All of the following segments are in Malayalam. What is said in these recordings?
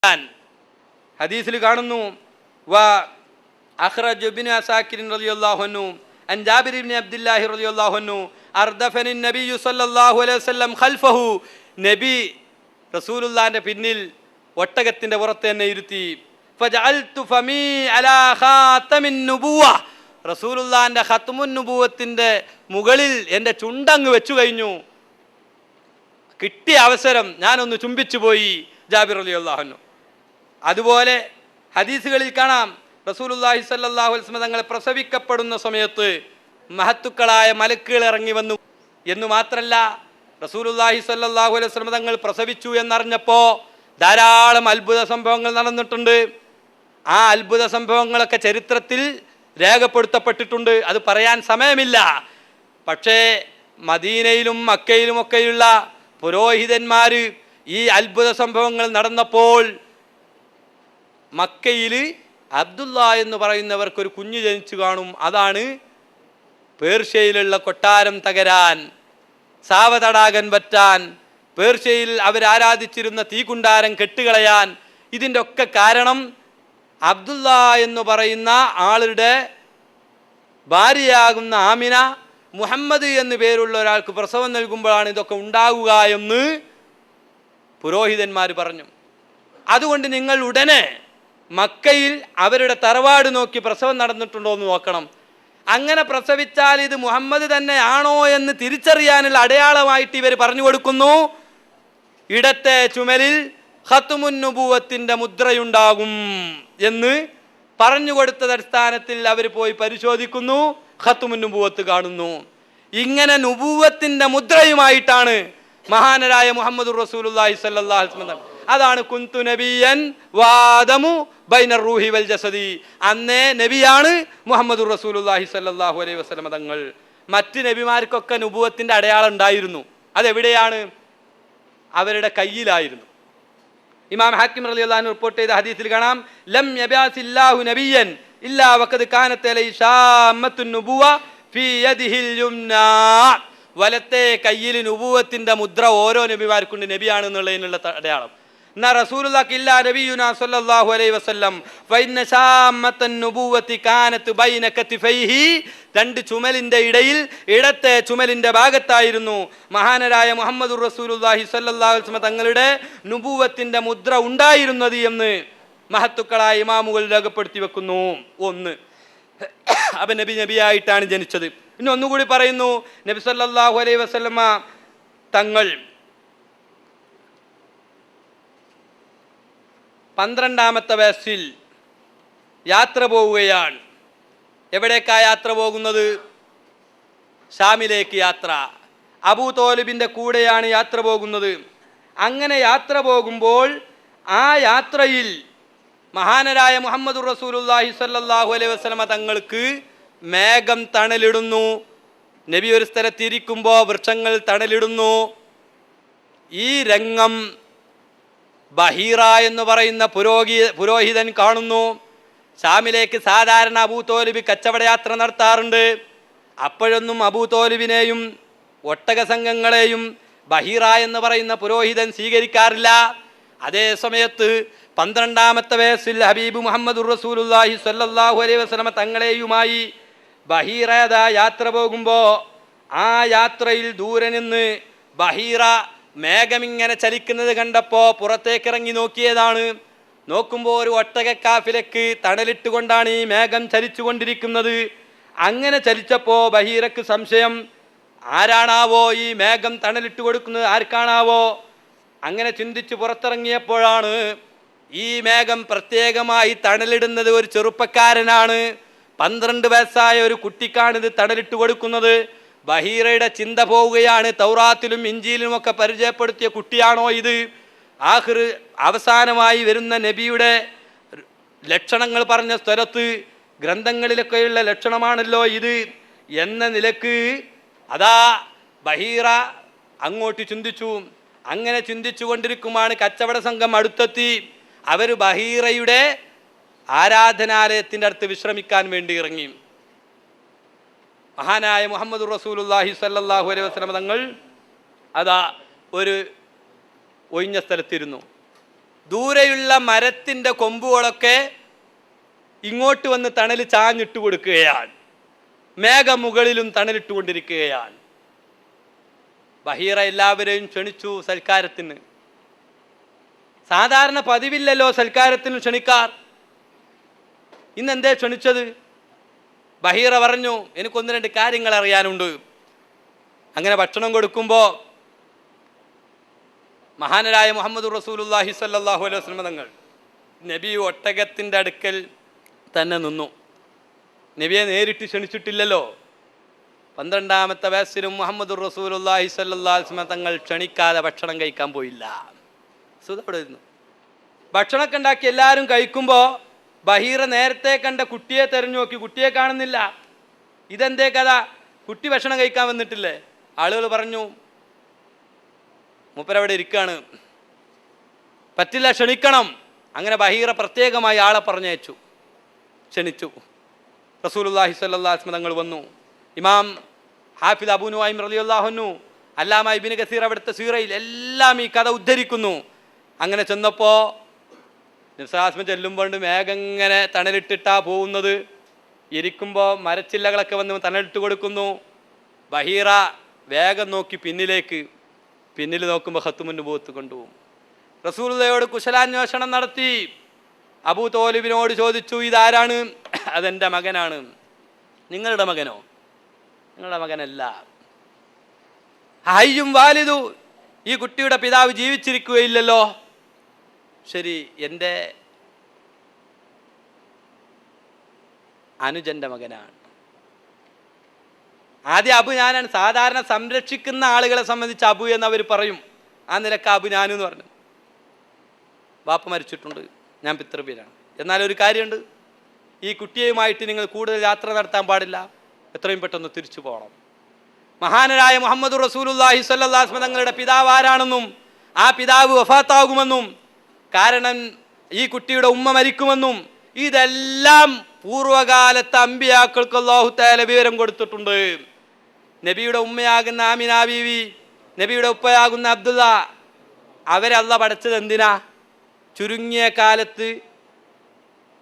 ഹദീസിൽ കാണുന്നു അഖ്റജ ഇബ്നു അസാക്കിർ റളിയല്ലാഹു അൻഹു അൻ ജാബിർ ഇബ്നു അബ്ദുല്ലാഹി റളിയല്ലാഹു അൻഹു അർദഫനി നബിയു സല്ലല്ലാഹു അലൈഹി വസല്ലം ഖൽഫഹു, നബി റസൂലുള്ളാഹിന്റെ പിന്നിൽ ഒട്ടകത്തിന്റെ പുറത്ത് തന്നെ ഇരുത്തി. ഫജഅൽതു ഫമീ അലാ ഖാതമിൻ നുബുവ, റസൂലുള്ളാഹിന്റെ ഖത്മുൻ നുബുവത്തിന്റെ മുകളിൽ എൻ്റെ ചുണ്ടങ്ങ് വെച്ചു കഴിഞ്ഞു. കിട്ടിയ അവസരം ഞാനൊന്ന് ചുംബിച്ചു പോയി ജാബിർ റളിയല്ലാഹു അൻഹു. അതുപോലെ ഹദീസുകളിൽ കാണാം റസൂലുള്ളാഹി സ്വല്ലല്ലാഹു അലൈഹി വസല്ലം തങ്ങൾ പ്രസവിക്കപ്പെടുന്ന സമയത്ത് മഹത്തുക്കളായ മലക്കുകൾ ഇറങ്ങി വന്നു എന്ന് മാത്രമല്ല, റസൂലുള്ളാഹി സ്വല്ലല്ലാഹു അലൈഹി വസല്ലം തങ്ങൾ പ്രസവിച്ചു എന്നറിഞ്ഞപ്പോൾ ധാരാളം അത്ഭുത സംഭവങ്ങൾ നടന്നിട്ടുണ്ട്. ആ അത്ഭുത സംഭവങ്ങളൊക്കെ ചരിത്രത്തിൽ രേഖപ്പെടുത്തപ്പെട്ടിട്ടുണ്ട്. അത് പറയാൻ സമയമില്ല. പക്ഷേ മദീനയിലും മക്കയിലുമൊക്കെയുള്ള പുരോഹിതന്മാർ ഈ അത്ഭുത സംഭവങ്ങൾ നടന്നപ്പോൾ മക്കയിൽ അബ്ദുള്ള എന്ന് പറയുന്നവർക്കൊരു കുഞ്ഞ് ജനിച്ചു കാണും. അതാണ് പേർഷ്യയിലുള്ള കൊട്ടാരം തകരാൻ, സാവതടാകൻ പറ്റാൻ, പേർഷ്യയിൽ അവരാരാധിച്ചിരുന്ന തീകുണ്ടാരം കെട്ടുകളയാൻ, ഇതിൻ്റെ ഒക്കെ കാരണം അബ്ദുള്ള എന്ന് പറയുന്ന ആളുടെ ഭാര്യയാകുന്ന ആമിന മുഹമ്മദ് എന്ന് പേരുള്ള ഒരാൾക്ക് പ്രസവം നൽകുമ്പോഴാണ് ഇതൊക്കെ ഉണ്ടാകുക എന്ന് പുരോഹിതന്മാർ പറഞ്ഞു. അതുകൊണ്ട് നിങ്ങൾ ഉടനെ മക്കയിൽ അവരുടെ തറവാട് നോക്കി പ്രസവം നടന്നിട്ടുണ്ടോ എന്ന് നോക്കണം. അങ്ങനെ പ്രസവിച്ചാൽ ഇത് മുഹമ്മദ് തന്നെ ആണോ എന്ന് തിരിച്ചറിയാനുള്ള അടയാളമായിട്ട് ഇവർ പറഞ്ഞു കൊടുക്കുന്നു, ഇടത്തെ ചുമലിൽ ഖത്മുൻ നുബുവത്തിന്റെ മുദ്രയുണ്ടാകും എന്ന് പറഞ്ഞു കൊടുത്ത അടിസ്ഥാനത്തിൽ അവർ പോയി പരിശോധിക്കുന്നു, ഖത്മുൻ നുബുവത്ത് കാണുന്നു. ഇങ്ങനെ നുബുവത്തിന്റെ മുദ്രയുമായിട്ടാണ് മഹാനരായ മുഹമ്മദുർ റസൂലുള്ളാഹി സ്വല്ലല്ലാഹു അലൈഹി വസല്ലം. അതാണ് കുന്തു നബിയൻ വാദമു ബൈനർ റൂഹി വൽ ജസദി. അന്നേ നബിയാണ് മുഹമ്മദുർ റസൂലുള്ളാഹി സ്വല്ലല്ലാഹു അലൈഹി വസല്ലം തങ്ങൾ. മറ്റ് നബിമാർക്കൊക്കെ നുബുവത്തിന്റെ അടയാളം ഉണ്ടായിരുന്നു. അതെവിടെയാണ്? അവരുടെ കയ്യിലായിരുന്നു. ഇമാം ഹാക്കിം റളിയല്ലാഹു അൻഹു റിപ്പോർട്ട് ചെയ്ത ഹദീസിൽ കാണാം, ലം യബഅസില്ലാഹു നബിയൻ ഇല്ലാ വഖദ് കാനത അലൈഹി ഷാമത്തുൻ നുബുവ ഫീ യദിഹിൽ യുംനാ. വലത്തെ കയ്യിൽ നുബുവത്തിന്റെ മുദ്ര ഓരോ നബിമാർക്കുണ്ട്, നബിയാണെന്നുള്ളതിനുള്ള അടയാളം. എന്നാ റസൂലുള്ളാഹി ഇല്ലാ നബിയുനാ സ്വല്ലല്ലാഹു അലൈഹി വസല്ലം ഫഇന്ന ഷാമത്തൻ നുബുവത്തി കാനത് ബൈന കതിഫൈഹി, രണ്ട് ചുമലിന്റെ ഇടയിൽ ഇടത്തെ ചുമലിന്റെ ഭാഗത്തായിരുന്നു മഹാനരായ മുഹമ്മദുർ റസൂലുള്ളാഹി സ്വല്ലല്ലാഹു അലൈഹി വസല്ലം തങ്ങളുടെ നുബുവത്തിന്റെ മുദ്ര ഉണ്ടായിരുന്നത് എന്ന് മഹത്തുക്കളായ ഇമാമുകൾ രേഖപ്പെടുത്തി വെക്കുന്നു. ഒന്ന്, അപ്പൊ നബിയായിട്ടാണ് ജനിച്ചത്. ഇനി ഒന്നുകൂടി പറയുന്നു, നബി സല്ലല്ലാഹു അലൈഹി വസല്ലമ തങ്ങൾ 12ാമത്തെ വയസ്സിൽ യാത്ര പോവുകയാണ്. എവിടേക്കാ യാത്ര പോകുന്നത്? ഷാമിലേക്ക് യാത്ര. അബൂ തോലിബിൻ്റെ കൂടെയാണ് യാത്ര പോകുന്നത്. അങ്ങനെ യാത്ര പോകുമ്പോൾ ആ യാത്രയിൽ മഹാനരായ മുഹമ്മദുർ റസൂലുള്ളാഹി സ്വല്ലല്ലാഹു അലൈഹി വസല്ലമ തങ്ങൾക്ക് മേഘം തണലിടുന്നു. നബി ഒരു സ്ഥലത്തിരിക്കുമ്പോൾ വൃക്ഷങ്ങൾ തണലിടുന്നു. ഈ രംഗം ബഹീറ എന്ന് പറയുന്ന പുരോഹിതൻ കാണുന്നു. ഷാമിലേക്ക് സാധാരണ അബൂ തോലിബ് കച്ചവട യാത്ര നടത്താറുണ്ട്. അപ്പോഴൊന്നും അബൂ തോലിബിനെയും ഒട്ടക സംഘങ്ങളെയും ബഹീറ എന്ന് പറയുന്ന പുരോഹിതൻ സ്വീകരിക്കാറില്ല. അതേ സമയത്ത് 12ാമത്തെ വയസ്സിൽ ഹബീബ് മുഹമ്മദുർ റസൂലുള്ളാഹി സ്വല്ലല്ലാഹു അലൈഹി വസല്ലമ തങ്ങളെയുമായി ബഹീറ യാത്ര പോകുമ്പോൾ ആ യാത്രയിൽ ദൂരെ നിന്ന് ബഹീറ മേഘമിങ്ങനെ ചലിക്കുന്നത് കണ്ടപ്പോൾ പുറത്തേക്കിറങ്ങി നോക്കിയതാണ്. നോക്കുമ്പോൾ ഒരു ഒട്ടകക്കാഫിലക്ക് തണലിട്ടുകൊണ്ടാണ് ഈ മേഘം ചലിച്ചു കൊണ്ടിരിക്കുന്നത്. അങ്ങനെ ചലിച്ചപ്പോൾ ബഹീറക്ക് സംശയം, ആരാണാവോ ഈ മേഘം തണലിട്ട് കൊടുക്കുന്നത്, ആർക്കാണാവോ? അങ്ങനെ ചിന്തിച്ച് പുറത്തിറങ്ങിയപ്പോഴാണ് ഈ മേഘം പ്രത്യേകമായി തണലിടുന്നത് ഒരു ചെറുപ്പക്കാരനാണ്. 12 വയസ്സായ ഒരു കുട്ടിക്കാണിത് തണലിട്ട് കൊടുക്കുന്നത്. ബഹീറയുടെ ചിന്ത പോവുകയാണ്, തൗറാത്തിലും ഇഞ്ചീലിലുമൊക്കെ പരിചയപ്പെടുത്തിയ കുട്ടിയാണോ ഇത്? ആഖിർ അവസാനമായി വരുന്ന നബിയുടെ ലക്ഷണങ്ങൾ പറഞ്ഞ സ്ഥലത്ത് ഗ്രന്ഥങ്ങളിലൊക്കെയുള്ള ലക്ഷണമാണല്ലോ ഇത് എന്ന നിലക്ക് അതാ ബഹീറ അങ്ങോട്ട് ചിന്തിച്ചു. അങ്ങനെ ചിന്തിച്ചു കൊണ്ടിരിക്കുമാണ് കച്ചവട സംഘം അടുത്തെത്തി. അവർ ബഹീറയുടെ ആരാധനാലയത്തിൻ്റെ അടുത്ത് വിശ്രമിക്കാൻ വേണ്ടി ഇറങ്ങി. മഹാനായ മുഹമ്മദുർ റസൂലുള്ളാഹി സ്വല്ലല്ലാഹു അലൈഹി വസല്ലം തങ്ങൾ അതാ ഒരു ഒഴിഞ്ഞ സ്ഥലത്തിരുന്നു. ദൂരെയുള്ള മരത്തിൻ്റെ കൊമ്പുകളൊക്കെ ഇങ്ങോട്ട് വന്ന് തണൽ ചാഞ്ഞിട്ട് കൊടുക്കുകയാണ്. മേഘമുകളിലും തണലിട്ടുകൊണ്ടിരിക്കുകയാണ്. ബഹീറ എല്ലാവരെയും ക്ഷണിച്ചു സൽക്കാരത്തിന്. സാധാരണ പതിവില്ലല്ലോ സൽക്കാരത്തിന് ക്ഷണിക്കാർ. ഇന്നെന്തേ ക്ഷണിച്ചത്? ബഹീറ പറഞ്ഞു, എനിക്കൊന്ന് രണ്ട് കാര്യങ്ങൾ അറിയാനുണ്ട്. അങ്ങനെ ഭക്ഷണം കൊടുക്കുമ്പോൾ മഹാനരായ മുഹമ്മദ് റസൂലുള്ളാഹി സ്വല്ലല്ലാഹു അലൈഹി വസല്ലം തങ്ങൾ നബി ഒട്ടകത്തിൻ്റെ അടുക്കൽ തന്നെ നിന്നു. നബിയെ നേരിട്ട് ക്ഷണിച്ചിട്ടില്ലല്ലോ. 12ാമത്തെ വയസ്സിലും മുഹമ്മദ് റസൂലുള്ളാഹി സ്വല്ലല്ലാഹു അലൈഹി വസല്ലം തങ്ങൾ ക്ഷണിക്കാതെ ഭക്ഷണം കഴിക്കാൻ പോയില്ല. അവിടെ ഇരുന്നു ഭക്ഷണമൊക്കെ ഉണ്ടാക്കി എല്ലാവരും കഴിക്കുമ്പോൾ ബഹീറ നേരത്തെ കണ്ട കുട്ടിയെ തെരഞ്ഞു നോക്കി. കുട്ടിയെ കാണുന്നില്ല. ഇതെന്തേ കഥ? കുട്ടി ഭക്ഷണം കഴിക്കാൻ വന്നിട്ടില്ലേ? ആളുകൾ പറഞ്ഞു, മൂപ്പരവിടെ ഇരിക്കുകയാണ്, പറ്റില്ല, ക്ഷണിക്കണം. അങ്ങനെ ബഹീറ പ്രത്യേകമായി ആളെ പറഞ്ഞയച്ചു, ക്ഷണിച്ചു. റസൂലുള്ളാഹി സ്വല്ലല്ലാഹു അലൈഹി വസല്ലം തങ്ങൾ വന്നു. ഇമാം ഹാഫിദ് അബൂ നുഐം റളിയല്ലാഹു അൻഹു, അല്ലാമ ഇബ്നു കസീർ അവിടുത്തെ സീറയിൽ എല്ലാം ഈ കഥ ഉദ്ധരിക്കുന്നു. അങ്ങനെ ചെന്നപ്പോൾ നിസ്സാസ്മ ചെല്ലുമ്പോൾ മേഘങ്ങനെ തണലിട്ടിട്ടാ പോകുന്നത്. ഇരിക്കുമ്പോൾ മരച്ചില്ലകളൊക്കെ വന്ന് തണലിട്ട് കൊടുക്കുന്നു. ബഹീറ വേഗം നോക്കി പിന്നിലേക്ക്. പിന്നിൽ നോക്കുമ്പോൾ ഖത്തുമുൻ നുബുവത്ത് കൊണ്ടുപോകും. റസൂലുള്ളാഹിയോട് കുശലാന്വേഷണം നടത്തി. അബൂ തോലിബിനോട് ചോദിച്ചു, ഇതാരാണ്? അതെൻ്റെ മകനാണ്. നിങ്ങളുടെ മകനോ? നിങ്ങളുടെ മകനല്ല. ഹയ്യും വാലിദു, ഈ കുട്ടിയുടെ പിതാവ് ജീവിച്ചിരിക്കുകയില്ലല്ലോ. ശരി, എൻ്റെ അനുജൻ്റെ മകനാണ്. ആദ്യം അബു ഞാനാണ്. സാധാരണ സംരക്ഷിക്കുന്ന ആളുകളെ സംബന്ധിച്ച് അബു എന്നവർ പറയും. ആ നിലക്ക് അബു ഞാനെന്ന് പറഞ്ഞു. വാപ്പ മരിച്ചിട്ടുണ്ട്, ഞാൻ പിതൃവ്യനാണ്. എന്നാൽ ഒരു കാര്യമുണ്ട്, ഈ കുട്ടിയുമായിട്ട് നിങ്ങൾ കൂടുതൽ യാത്ര നടത്താൻ പാടില്ല, എത്രയും പെട്ടെന്ന് തിരിച്ചു പോകണം. മഹാനരായ മുഹമ്മദ് റസൂലുള്ളാഹി സ്വല്ലല്ലാഹു അലൈഹി വസല്ലം തങ്ങളുടെ പിതാവ് ആരാണെന്നും ആ പിതാവ് വഫാത്താകുമെന്നും കാരണം ഈ കുട്ടിയുടെ ഉമ്മ മരിക്കുമെന്നും ഇതെല്ലാം പൂർവ്വകാലത്തെ അമ്പിയാക്കൾക്ക് അല്ലാഹു തആല വിവരം കൊടുത്തിട്ടുണ്ട്. നബിയുടെ ഉമ്മയാകുന്ന ആമിന ബീവി, നബിയുടെ ഉപ്പയാകുന്ന അബ്ദുള്ള, അവരെ അല്ലാഹു പഠിച്ചത് എന്തിനാ? ചുരുങ്ങിയ കാലത്ത്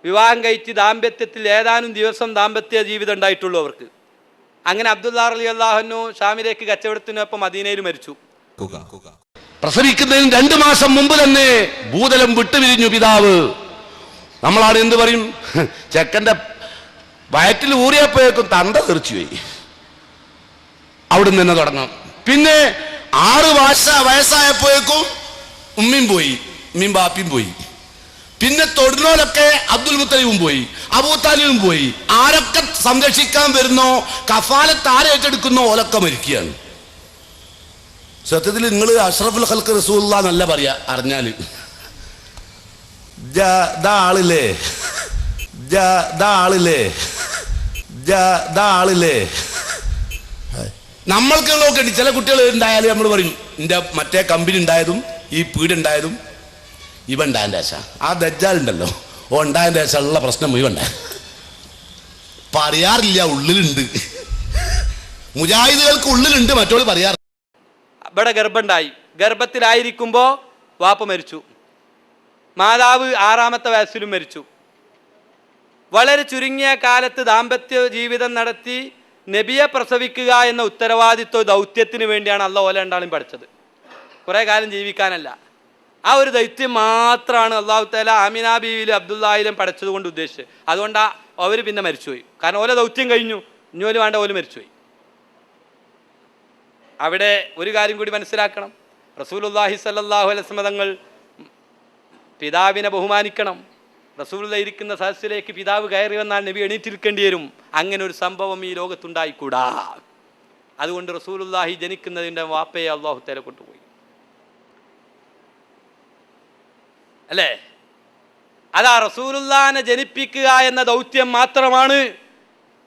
വിവാഹം കഴിച്ച് ദാമ്പത്യത്തിൽ ഏതാനും ദിവസം ദാമ്പത്യ ജീവിതം ഉണ്ടായിട്ടുള്ളൂ അവർക്ക്. അങ്ങനെ അബ്ദുള്ള റളിയല്ലാഹു അൻഹു ഷാമിലേക്ക് കച്ചവടത്തിനൊപ്പം മദീനയിൽ മരിച്ചു. പ്രസവിക്കുന്നതിന് 2 മാസം മുമ്പ് തന്നെ ഭൂതലം വിട്ടുപിരിഞ്ഞു പിതാവ്. നമ്മളാണ് എന്ത് പറയും, ചെക്കൻ്റെ വയറ്റിൽ ഊറിയപ്പോഴേക്കും തന്ത തെറിച്ചുപോയി. അവിടുന്ന് തന്നെ തുടങ്ങാം. പിന്നെ 6 വയസ്സായപ്പോഴേക്കും ഉമ്മയും പോയി, ഉമ്മയും ബാപ്പിയും പോയി. പിന്നെ തൊടുന്നോലൊക്കെ അബ്ദുൽ മുത്തലിബും പോയി, അബൂ താലിബും പോയി. ആരൊക്കെ സംരക്ഷിക്കാൻ വരുന്നോ, കഫാലത്ത് ആരേറ്റെടുക്കുന്നോ ഓലൊക്കെ മരിക്കുകയാണ്. സത്യത്തിൽ നിങ്ങൾ അഷ്റഫുൽ ഖൽഖ് റസൂലുള്ളാഹി എന്നല്ല പറയാ, അറിഞ്ഞാല് നമ്മൾക്ക് നോക്കണ്ടി. ചില കുട്ടികൾ ഉണ്ടായാലും നമ്മൾ പറയും, എൻ്റെ മറ്റേ കമ്പനി ഉണ്ടായതും ഈ പീടുണ്ടായതും ഇവ ഉണ്ടായതിൻ്റെ ആശ. ആ ദജ്ജാലുണ്ടല്ലോ, ഓ ഉണ്ടായതിൻ്റെ ആശ ഉള്ള പ്രശ്നം മുഴുവൻ പറയാറില്ല, ഉള്ളിലുണ്ട്. മുജാഹിദുകൾക്ക് ഉള്ളിലുണ്ട്, മറ്റോട് പറയാറ്. ഇവിടെ ഗർഭമുണ്ടായി. ഗർഭത്തിലായിരിക്കുമ്പോൾ വാപ്പ മരിച്ചു. മാതാവ് 6ാമത്തെ വയസ്സിലും മരിച്ചു. വളരെ ചുരുങ്ങിയ കാലത്ത് ദാമ്പത്യ ജീവിതം നടത്തി നബിയെ പ്രസവിക്കുക എന്ന ഉത്തരവാദിത്വ ദൗത്യത്തിന് വേണ്ടിയാണ് അല്ലാഹു ഓലെ രണ്ടാളും പഠിച്ചത്. കുറേ കാലം ജീവിക്കാനല്ല. ആ ഒരു ദൗത്യം മാത്രമാണ് അല്ലാഹു തആല ആമിന ബീവിയിലും അബ്ദുല്ലാഹിലും പഠിച്ചത് കൊണ്ട് ഉദ്ദേശിച്ചത്. അതുകൊണ്ടാണ് അവർ പിന്നെ മരിച്ചുപോയി. കാരണം ഓലെ ദൗത്യം കഴിഞ്ഞു, ഇഞ്ഞോല് വേണ്ട, ഓല് മരിച്ചുപോയി. അവിടെ ഒരു കാര്യം കൂടി മനസ്സിലാക്കണം. റസൂലുള്ളാഹി സ്വല്ലല്ലാഹു അലൈഹി വസല്ലം തങ്ങൾ പിതാവിനെ ബഹുമാനിക്കണം. റസൂലുള്ളാഹി ഇരിക്കുന്ന സദസ്സിലേക്ക് പിതാവ് കയറി വന്നാൽ നബി എണീറ്റിരിക്കേണ്ടി വരും. അങ്ങനെ ഒരു സംഭവം ഈ ലോകത്തുണ്ടായിക്കൂടാ. അതുകൊണ്ട് റസൂലുള്ളാഹി ജനിക്കുന്നതിൻ്റെ വാപ്പയെ അല്ലാഹു തആല കൊണ്ടുപോയി, അല്ലേ? അതാ റസൂലുള്ളാഹിനെ ജനിപ്പിക്കുക എന്ന ദൗത്യം മാത്രമാണ്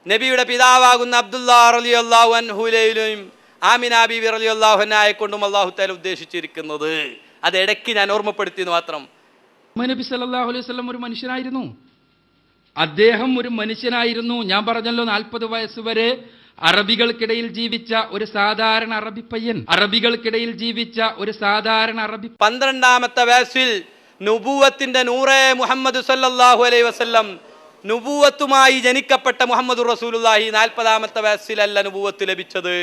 നബിയുടെ പിതാവാകുന്ന അബ്ദുല്ലാ റളിയല്ലാഹു അൻഹുവിലെയും ആമിന ബീവി റളിയല്ലാഹു അൻഹയെ കൊണ്ടും അല്ലാഹു തആല ഉദ്ദേശിച്ചിരിക്കുന്നത്. അത് ഇടയ്ക്ക് ഞാൻ ഓർമ്മപ്പെടുത്തിയെന്ന് മാത്രം. നബി സല്ലല്ലാഹു അലൈഹി വസല്ലം ഒരു മനുഷ്യനായിരുന്നു. അദ്ദേഹം ഒരു മനുഷ്യനായിരുന്നു. ഞാൻ പറഞ്ഞല്ലോ, 40 വയസ്സ് വരെ അറബികൾക്കിടയിൽ ജീവിച്ച ഒരു സാധാരണ അറബി പയ്യൻ. അറബികൾക്കിടയിൽ ജീവിച്ച ഒരു സാധാരണ അറബി. 12ാമത്തെ വയസ്സിൽ നുബുവത്തിന്റെ നൂറേ മുഹമ്മദ് സല്ലല്ലാഹു അലൈഹി വസല്ലം, നുബുവത്തുമായി ജനിക്കപ്പെട്ട മുഹമ്മദ് റസൂലുള്ളാഹി 40-ാമത്തെ വയസ്സിലല്ല നുബുവത്ത് ലഭിച്ചത്.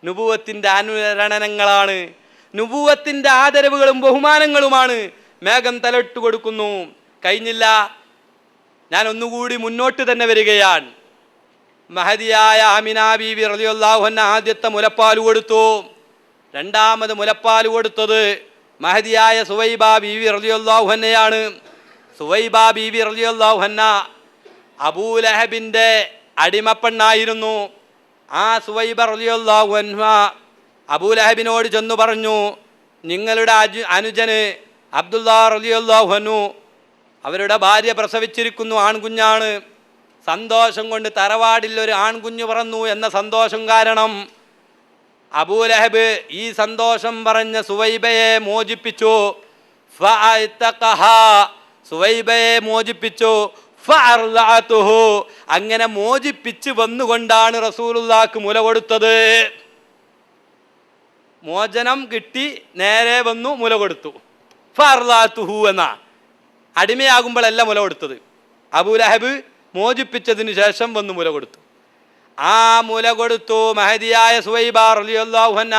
നുബുവത്തിന്റെ അനുരണനങ്ങളാണ്, നുബുവത്തിന്റെ ആദരവുകളും ബഹുമാനങ്ങളുമാണ്. മേഘം തലട്ട് കൊടുക്കുന്നു. കഴിഞ്ഞില്ല, ഞാൻ ഒന്നുകൂടി മുന്നോട്ട് തന്നെ വരികയാണ്. മഹദിയായ ആമിന ബീവി റളിയല്ലാഹു അൻഹ ആദ്യത്തെ മുലപ്പാൽ കൊടുത്തു. രണ്ടാമത് മുലപ്പാൽ കൊടുത്തത് മഹദിയായ സുവൈബ ബീവി റളിയല്ലാഹു അൻഹയാണ്. സുവൈബ ബീവി റളിയല്ലാഹു അൻഹ അബൂലഹബിൻ്റെ അടിമപ്പെണ്ണായിരുന്നു. ആ സുവൈബ റളിയല്ലാഹു അൻഹ അബൂലഹബിനോട് ചെന്നു പറഞ്ഞു, നിങ്ങളുടെ അനുജന് അബ്ദുല്ലാ റളിയല്ലാഹു അൻഹു അവരുടെ ഭാര്യ പ്രസവിച്ചിരിക്കുന്നു, ആൺകുഞ്ഞാണ്. സന്തോഷം കൊണ്ട് തറവാടിൽ ഒരു ആൺകുഞ്ഞ് പറന്നു എന്ന സന്തോഷം കാരണം അബൂലഹബ് ഈ സന്തോഷം പറഞ്ഞ സുവൈബയെ മോചിപ്പിച്ചു. സുവൈബയെ മോചിപ്പിച്ചു. അങ്ങനെ മോചിപ്പിച്ച് വന്നുകൊണ്ടാണ് റസൂലുള്ളാഹിക്ക് മുല കൊടുത്തത്. മോചനം കിട്ടി നേരെ വന്നു മുല കൊടുത്തു. ഫഅർളഅതുഹു എന്ന അടിമയാകുമ്പോഴല്ല മുല കൊടുത്തത്. അബൂലഹബ് മോചിപ്പിച്ചതിന് ശേഷം വന്നു മുല കൊടുത്തു. ആ മുല കൊടുത്തു മഹദിയായ സുവൈബ റളിയല്ലാഹു അൻഹ.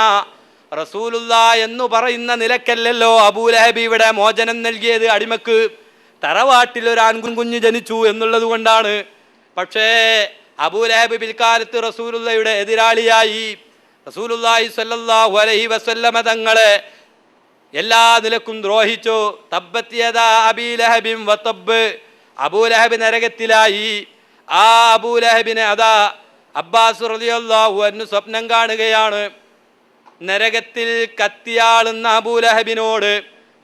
റസൂലുള്ളാഹി എന്ന് പറയുന്ന നിലക്കല്ലല്ലോ അബൂലഹബ് ഇവിടെ മോചനം നൽകിയത് അടിമക്ക്. തറവാട്ടിൽ ഒരു ആൺകുഞ്ഞ് ജനിച്ചു എന്നുള്ളത് കൊണ്ടാണ്. പക്ഷേ അബൂലഹബ് പിൽക്കാലത്ത് റസൂലുള്ളാഹിയുടെ എതിരാളിയായി. റസൂലുള്ളാഹി സ്വല്ലല്ലാഹു അലൈഹി വസല്ലമ തങ്ങളെ എല്ലാ നിലക്കും ദ്രോഹിച്ചു. തബ്ബത് യദാ അബീ ലഹബിൻ വതബ്ബ്. അബൂലഹബ് നരകത്തിലായി. ആ അബൂലഹബിനെ അതാ അബ്ബാസ് റളിയല്ലാഹു അൻഹു സ്വപ്നം കാണുകയാണ്. നരകത്തിൽ കത്തിയാളുന്ന അബൂലഹബിനോട്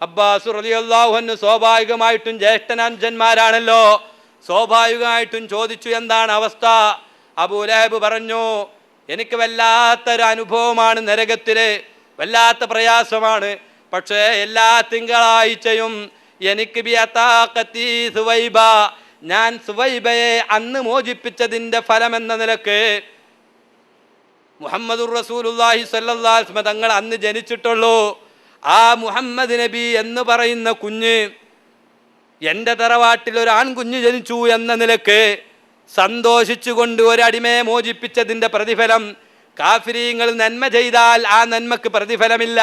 അബ്ബാസ് റളിയല്ലാഹു അൻഹു സ്വാഭാവികമായിട്ടും ജ്യേഷ്ഠനഞ്ജന്മാരാണല്ലോ, സ്വാഭാവികമായിട്ടും ചോദിച്ചു, എന്താണ് അവസ്ഥ? അബൂലഹബ് പറഞ്ഞു, എനിക്ക് വല്ലാത്തൊരു അനുഭവമാണ് നരകത്തില്, വല്ലാത്ത പ്രയാസമാണ്. പക്ഷേ എല്ലാ തിങ്കളാഴ്ചയും എനിക്ക് സുവൈബ, ഞാൻ സുവൈബയെ അന്ന് മോചിപ്പിച്ചതിൻ്റെ ഫലമെന്ന നിലക്ക് മുഹമ്മദുർ റസൂലുള്ളാഹി സ്വല്ലല്ലാഹു അലൈഹി വസല്ലം തങ്ങൾ അന്ന് ജനിച്ചിട്ടുള്ളൂ. ആ മുഹമ്മദ് നബി എന്ന് പറയുന്ന കുഞ്ഞ് എൻ്റെ തറവാട്ടിൽ ഒരു ആൺകുഞ്ഞ് ജനിച്ചു എന്ന നിലക്ക് സന്തോഷിച്ചുകൊണ്ട് ഒരടിമയെ മോചിപ്പിച്ചതിൻ്റെ പ്രതിഫലം, കാഫിരീങ്ങൾ നന്മ ചെയ്താൽ ആ നന്മക്ക് പ്രതിഫലമില്ല,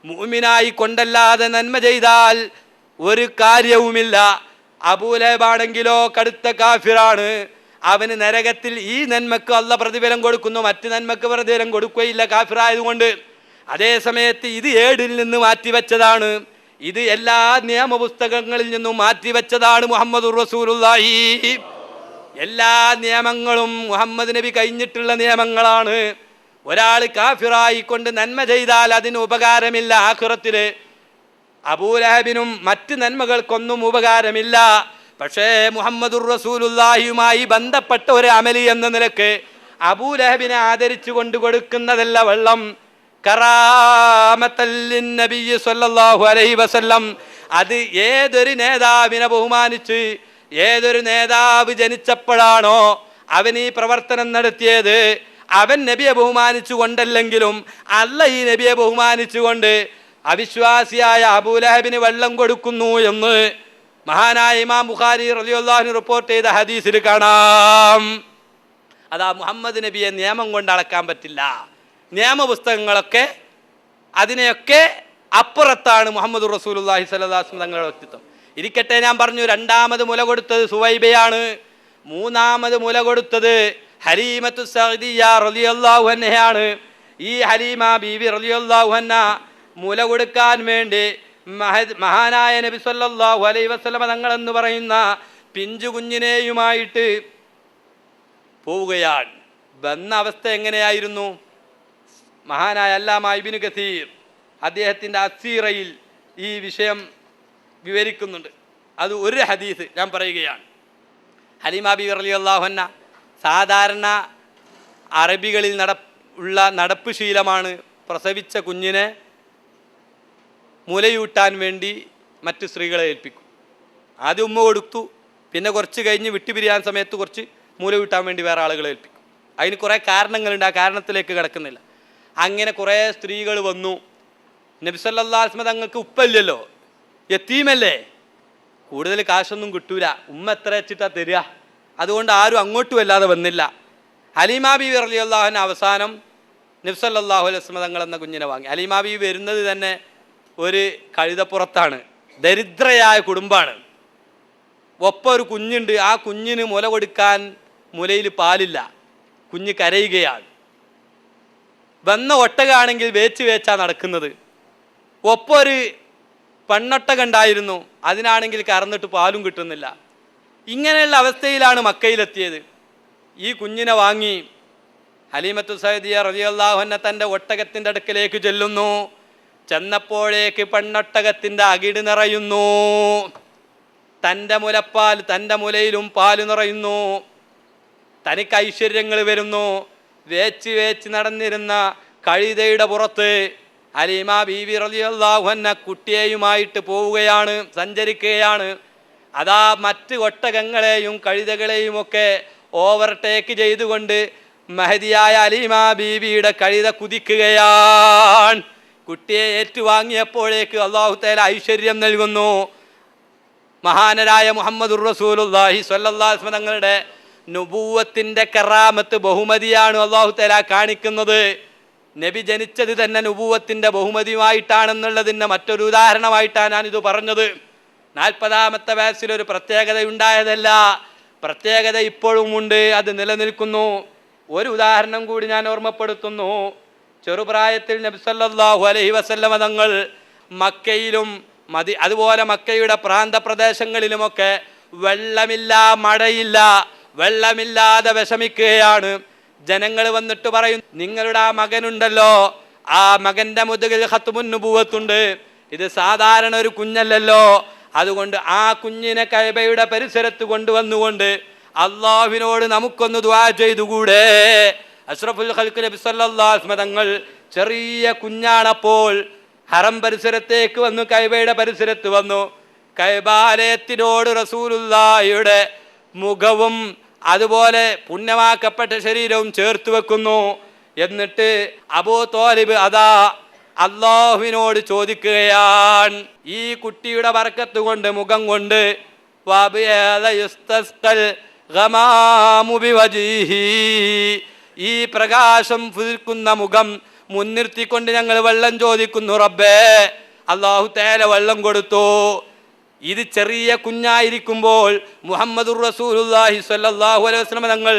മുഅ്മിനായി കൊണ്ടല്ലാതെ നന്മ ചെയ്താൽ ഒരു കാര്യവുമില്ല. അബൂലഹബാണെങ്കിലോ കടുത്ത കാഫിറാണ്. അവന് നരകത്തിൽ ഈ നന്മക്ക് അല്ല പ്രതിഫലം കൊടുക്കുന്നു, മറ്റ് നന്മക്ക് പ്രതിഫലം കൊടുക്കുകയില്ല കാഫിറായതുകൊണ്ട്. അതേ സമയത്ത് ഇത് ഏടിൽ നിന്ന് മാറ്റിവെച്ചതാണ്, ഇത് എല്ലാ നിയമപുസ്തകങ്ങളിൽ നിന്നും മാറ്റിവെച്ചതാണ് മുഹമ്മദുർ റസൂലുള്ളാഹി. എല്ലാ നിയമങ്ങളും മുഹമ്മദ് നബി കഴിഞ്ഞിട്ടുള്ള നിയമങ്ങളാണ്. ഒരാൾ കാഫിറായി കൊണ്ട് നന്മ ചെയ്താൽ അതിന് ഉപകാരമില്ല ആഖിറത്തില്. അബൂലഹബിനും മറ്റ് നന്മകൾക്കൊന്നും ഉപകാരമില്ല. പക്ഷേ മുഹമ്മദുർ റസൂലുള്ളാഹിയുമായി ബന്ധപ്പെട്ട ഒരു അമലി എന്ന നിലക്ക് അബൂലഹബിനെ ആദരിച്ചു കൊണ്ട് കൊടുക്കുന്നതല്ല വെള്ളം. കറാമത്തൽ നബി സ്വല്ലല്ലാഹു അലൈഹി വസല്ലം. അത് ഏതൊരു നേതാവിനെ ബഹുമാനിച്ച്, ഏതൊരു നേതാവ് ജനിച്ചപ്പോഴാണോ അവൻ ഈ പ്രവർത്തനം നടത്തിയത്, അവൻ നബിയെ ബഹുമാനിച്ചു കൊണ്ടല്ലെങ്കിലും അല്ല ഈ നബിയെ ബഹുമാനിച്ചുകൊണ്ട് അവിശ്വാസിയായ അബൂലഹബിന് വെള്ളം കൊടുക്കുന്നു എന്ന് മഹാനായ ഇമാം ബുഖാരി റളിയല്ലാഹു അൻഹു റിപ്പോർട്ട് ചെയ്ത ഹദീസിൽ കാണാം. അതാ മുഹമ്മദ് നബിയെ നിയമം കൊണ്ട് അളക്കാൻ പറ്റില്ല. നിയമപുസ്തകങ്ങളൊക്കെ അതിനെയൊക്കെ അപ്പുറത്താണ് മുഹമ്മദ് റസൂലുള്ളാഹി സ്വല്ലല്ലാഹു അലൈഹി വസല്ലം തങ്ങളുടെ വ്യക്തിത്വം. ഇരിക്കട്ടെ, ഞാൻ പറഞ്ഞു, രണ്ടാമത് മുല കൊടുത്തത് സുവൈബയാണ്. മൂന്നാമത് മുല കൊടുത്തത് ഹലീമത്തു സഅദിയ്യ റളിയല്ലാഹു അൻഹയാണ്. ഈ ഹലീമ ബീവി റളിയല്ലാഹു അൻഹ മുല കൊടുക്കാൻ വേണ്ടി മഹാനായ നബി സല്ലല്ലാഹു അലൈഹി വസല്ലം തങ്ങളെന്ന് പറയുന്ന പിഞ്ചു കുഞ്ഞിനെയുമായിട്ട് പോവുകയാണ്. വന്ന അവസ്ഥ എങ്ങനെയായിരുന്നു? മഹാനായ അല്ലാമ ഇബ്നു കസീർ അദ്ദേഹത്തിൻ്റെ അസീറയിൽ ഈ വിഷയം വിവരിക്കുന്നുണ്ട്. അത് ഒരു ഹദീസ് ഞാൻ പറയുകയാണ്. ഹലീമ ബീവി റളിയല്ലാഹു അൻഹ സാധാരണ അറബികളിൽ ഉള്ള നടപ്പ് ശീലമാണ് പ്രസവിച്ച കുഞ്ഞിനെ മുലയൂട്ടാൻ വേണ്ടി മറ്റു സ്ത്രീകളെ ഏൽപ്പിക്കും. ആദ്യം ഉമ്മ കൊടുത്തു, പിന്നെ കുറച്ച് കഴിഞ്ഞ് വിട്ടുപിരിയാൻ സമയത്ത് കുറച്ച് മുലയൂട്ടാൻ വേണ്ടി വേറെ ആളുകളെ ഏൽപ്പിക്കും. അതിന് കുറേ കാരണങ്ങളുണ്ട്, ആ കാരണത്തിലേക്ക് കിടക്കുന്നില്ല. അങ്ങനെ കുറേ സ്ത്രീകൾ വന്നു. നബി സല്ലല്ലാഹു അലൈഹി വസല്ലം തങ്ങൾക്ക് ഉപ്പല്ലല്ലോ, യത്തീമല്ലേ, കൂടുതൽ കാശൊന്നും കിട്ടൂല, ഉമ്മ എത്ര വെച്ചിട്ടാ തരിക, അതുകൊണ്ട് ആരും അങ്ങോട്ടും അല്ലാതെ വന്നില്ല. ഹലീമാ ബീവി റളിയല്ലാഹു അൻഹ അവസാനം നബി സല്ലല്ലാഹു അലൈഹി വസല്ലം തങ്ങൾ എന്ന കുഞ്ഞിനെ വാങ്ങി. ഹലീമാ ബീവി വരുന്നത് തന്നെ ഒരു കഴുതപ്പുറത്താണ്, ദരിദ്രയായ കുടുംബമാണ്. ഒപ്പം ഒരു കുഞ്ഞുണ്ട്, ആ കുഞ്ഞിന് മുല കൊടുക്കാൻ മുലയിൽ പാലില്ല, കുഞ്ഞ് കരയുകയാണ്. വന്ന ഒട്ടകാണെങ്കിൽ വേച്ചാ നടക്കുന്നത്. ഒപ്പം ഒരു പെണ്ണൊട്ടക ഉണ്ടായിരുന്നു, അതിനാണെങ്കിൽ കറന്നിട്ട് പാലും കിട്ടുന്നില്ല. ഇങ്ങനെയുള്ള അവസ്ഥയിലാണ് മക്കയിലെത്തിയത്. ഈ കുഞ്ഞിനെ വാങ്ങി ഹലീമത്തു സഅദിയ റളിയല്ലാഹു അൻഹ തൻ്റെ ഒട്ടകത്തിൻ്റെ അടുക്കലേക്ക് ചെല്ലുന്നു. ചെന്നപ്പോഴേക്ക് പെണ്ണൊട്ടകത്തിൻ്റെ അകിട് നിറയുന്നു, തൻ്റെ മുലപ്പാൽ, തൻ്റെ മുലയിലും പാല് നിറയുന്നു, തനിക്ക് ഐശ്വര്യങ്ങൾ വരുന്നു. വേച്ച് നടന്നിരുന്ന കഴുതയുടെ പുറത്ത് ഹലീമാ ബീവി റളിയല്ലാഹു അൻഹ കുട്ടിയെയുമായിട്ട് പോവുകയാണ്, സഞ്ചരിക്കുകയാണ്. അതാ മറ്റ് ഒട്ടകങ്ങളെയും കഴുതകളെയും ഒക്കെ ഓവർടേക്ക് ചെയ്തുകൊണ്ട് മഹദിയായ ഹലീമാ ബീവിയുടെ കഴുത കുതിക്കുകയാണ്. കുട്ടിയെ ഏറ്റുവാങ്ങിയപ്പോഴേക്ക് അല്ലാഹു തആല ഐശ്വര്യം നൽകുന്നു. മഹാനരായ മുഹമ്മദുർ റസൂലുള്ളാഹി സ്വല്ലല്ലാഹു അലൈഹി വസല്ലം തങ്ങളുടെ നുബുവത്തിൻ്റെ കറാമത്ത്, ബഹുമതിയാണ് അല്ലാഹു തആല കാണിക്കുന്നത്. നബി ജനിച്ചത് തന്നെ നുബുവത്തിൻ്റെ ബഹുമതിയുമായിട്ടാണെന്നുള്ളതിൻ്റെ മറ്റൊരു ഉദാഹരണമായിട്ടാണ് ഞാനിത് പറഞ്ഞത്. 40-ാമത്തെ വയസ്സിലൊരു പ്രത്യേകത ഉണ്ടായതല്ല, പ്രത്യേകത ഇപ്പോഴും ഉണ്ട്, അത് നിലനിൽക്കുന്നു. ഒരു ഉദാഹരണം കൂടി ഞാൻ ഓർമ്മപ്പെടുത്തുന്നു. ചെറുപ്രായത്തിൽ നബി സല്ലല്ലാഹു അലൈഹി വസല്ലം തങ്ങൾ മക്കയിലും അതുപോലെ മക്കയുടെ പ്രാന്തപ്രദേശങ്ങളിലുമൊക്കെ വെള്ളമില്ല, മഴയില്ല, വെള്ളമില്ലാതെ വിഷമിക്കുകയാണ്. ജനങ്ങൾ വന്നിട്ട് പറയും, നിങ്ങളുടെ ആ മകനുണ്ടല്ലോ, ആ മകൻ്റെ മുതുകിൽ ഖത്മുൻ നുബുവത്തുണ്ട്, ഇത് സാധാരണ ഒരു കുഞ്ഞല്ലല്ലോ, അതുകൊണ്ട് ആ കുഞ്ഞിനെ കഅബയുടെ പരിസരത്ത് കൊണ്ടുവന്നുകൊണ്ട് അള്ളാഹുവിനോട് നമുക്കൊന്ന് ദുആ ചെയ്തുകൂടെ. അഷ്റഫുൽ ഖൽഖ് നബി സല്ലല്ലാഹു അലൈഹി വസല്ലം തങ്ങൾ ചെറിയ കുഞ്ഞാണപ്പോൾ ഹറം പരിസരത്തേക്ക് വന്നു, കഅബയുടെ പരിസരത്ത് വന്നു. കഅബാലയത്തിനോട് റസൂലുള്ളാഹിയുടെ മുഖവും അതുപോലെ പുണ്യമാക്കപ്പെട്ട ശരീരവും ചേർത്ത് വെക്കുന്നു. എന്നിട്ട് അബൂ ത്വാലിബ് അതാ അള്ളാഹുവിനോട് ചോദിക്കുകയാണ്, ഈ കുട്ടിയുടെ ബർക്കത്ത് കൊണ്ട്, മുഖം കൊണ്ട്, ഈ പ്രകാശം ഫുൽക്കുന്ന മുഖം മുൻനിർത്തിക്കൊണ്ട് ഞങ്ങൾ വെള്ളം ചോദിക്കുന്നു റബ്ബേ. അല്ലാഹു തആല വെള്ളം കൊടുത്തു. ഇത് ചെറിയ കുഞ്ഞായിരിക്കുമ്പോൾ മുഹമ്മദുർ റസൂലുള്ളാഹി സ്വല്ലല്ലാഹു അലൈഹി വസല്ലം തങ്ങൾ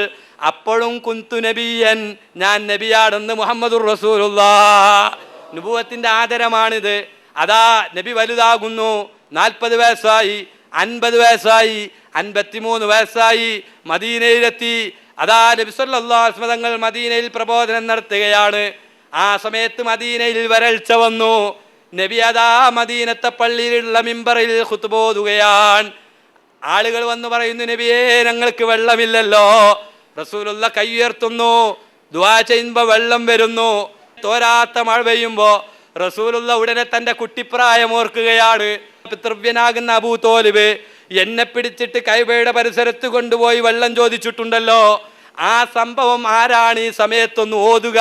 അപ്പോഴും കുന്തു നബിയൻ, ഞാൻ നബിയാണെന്ന് മുഹമ്മദുർ റസൂലുള്ളാഹ്. നുബുവത്തിൻ്റെ ആദരമാണിത്. അതാ നബി വലുതാകുന്നു, 40 വയസ്സായി, 50 വയസ്സായി, 53 വയസ്സായി, മദീനയിലെത്തി. അതാ നബി സല്ലല്ലാഹു അലൈഹി വസല്ലം തങ്ങൾ മദീനയിൽ പ്രബോധനം നടത്തുകയാണ്. ആ സമയത്ത് മദീനയിൽ വരൾച്ച വന്നു. നബി അതാ മദീനത്തെ പള്ളിയിലുള്ള മിമ്പറിൽ ഖുത്ബ ഓതുകയാണ്. ആളുകൾ വന്ന് പറയുന്നു, നബിയേ ഞങ്ങൾക്ക് വെള്ളമില്ലല്ലോ. റസൂലുള്ള കൈ ഉയർത്തുന്നു, ദുആ ചെയ്യുമ്പോൾ വെള്ളം വരുന്നു. തോരാത്ത മഴ പെയ്യുമ്പോൾ റസൂലുള്ള ഉടനെ തൻ്റെ കുട്ടിപ്രായം ഓർക്കുകയാണ്. പിതൃവ്യനാകുന്ന അബൂ തോലിബ് എന്നെ പിടിച്ചിട്ട് കഅബയുടെ പരിസരത്ത് കൊണ്ടുപോയി വെള്ളം ചോദിച്ചിട്ടുണ്ടല്ലോ. ആ സംഭവം ആരാണ് ഈ സമയത്തൊന്ന് ഓതുക,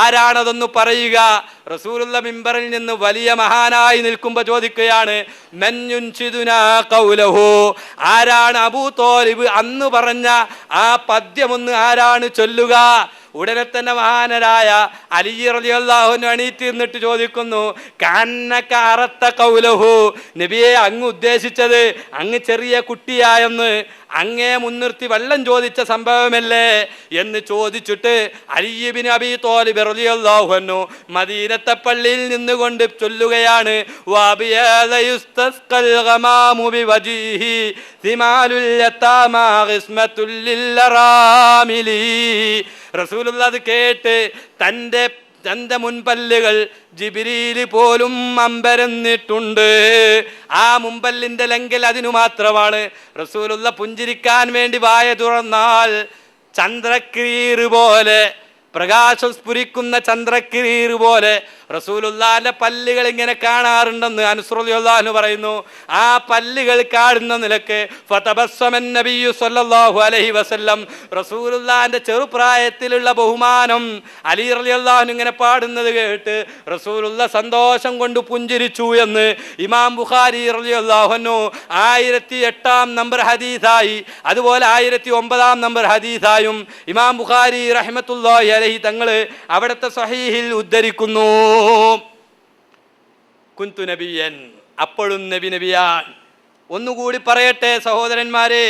ആരാണതൊന്ന് പറയുക? റസൂലുള്ള മിമ്പറിൽ നിന്ന് വലിയ മഹാനായി നിൽക്കുമ്പോൾ ചോദിക്കുകയാണ്, ആരാണ് അബൂ ത്വാലിബ് അന്ന് പറഞ്ഞ ആ പദ്യമൊന്ന് ആരാണ് ചൊല്ലുക? ഉടനെ തന്നെ മഹാനരായ അലി റളിയല്ലാഹു അൻഹു എണീറ്റ് നിന്നിട്ട് ചോദിക്കുന്നു, കന്നക അറത്ത ഖൗലഹു, നബിയെ അങ്ങ് ഉദ്ദേശിച്ചത് അങ്ങ് ചെറിയ കുട്ടിയായെന്ന്, അങ്ങേ മുൻനിർത്തി വെള്ളം ചോദിച്ച സംഭവമല്ലേ എന്ന് ചോദിച്ചിട്ട് അലി ഇബ്നു അബീ ത്വാലിബ് റളിയല്ലാഹു അൻഹു മദീനത്തെ പള്ളിയിൽ നിന്നുകൊണ്ട് ചൊല്ലുകയാണ്, റസൂലുള്ള അത് കേട്ട് തൻ്റെ മുൻപല്ലുകൾ ജിബ്രീല് പോലും അമ്പരന്നിട്ടുണ്ട്. ആ മുമ്പല്ലിൻ്റെ ലംഘൽ അതിനു മാത്രമാണ്. റസൂലുള്ള പുഞ്ചിരിക്കാൻ വേണ്ടി വായ തുറന്നാൽ ചന്ദ്രക്കിരീർ പോലെ, പ്രകാശം സ്ഫുരിക്കുന്ന ചന്ദ്രക്കിരീർ പോലെ റസൂലുള്ളാന്റെ പല്ലുകൾ ഇങ്ങനെ കാണാറുണ്ടെന്ന് അനസ് റളിയല്ലാഹു അൻഹു പറയുന്നു. ആ പല്ലുകൾ കാണുന്ന നിലക്ക് ഫതബസ്സമൻ നബിയ്യു സ്വല്ലല്ലാഹു അലൈഹി വസല്ലം, റസൂലുള്ളാന്റെ ചെറുപ്രായത്തിലുള്ള ബഹുമാനം അലി റളിയല്ലാഹു അൻഹു ഇങ്ങനെ പാടുന്നത് കേട്ട് റസൂലുള്ള സന്തോഷം കൊണ്ട് പുഞ്ചിരിച്ചു എന്ന് ഇമാം ബുഖാരി റളിയല്ലാഹു അൻഹു 1008 നമ്പർ ഹദീസായി, അതുപോലെ 1009 നമ്പർ ഹദീസായും ഇമാം ബുഖാരി റഹ്മത്തുള്ളാഹി അലൈഹി തങ്ങൾ അവിടുത്തെ സ്വഹീഹിൽ ഉദ്ധരിക്കുന്നു. കുന്തു നബിയൻ, അപ്പോഴും നബിയാൻ. ഒന്നുകൂടി പറയട്ടെ സഹോദരന്മാരെ,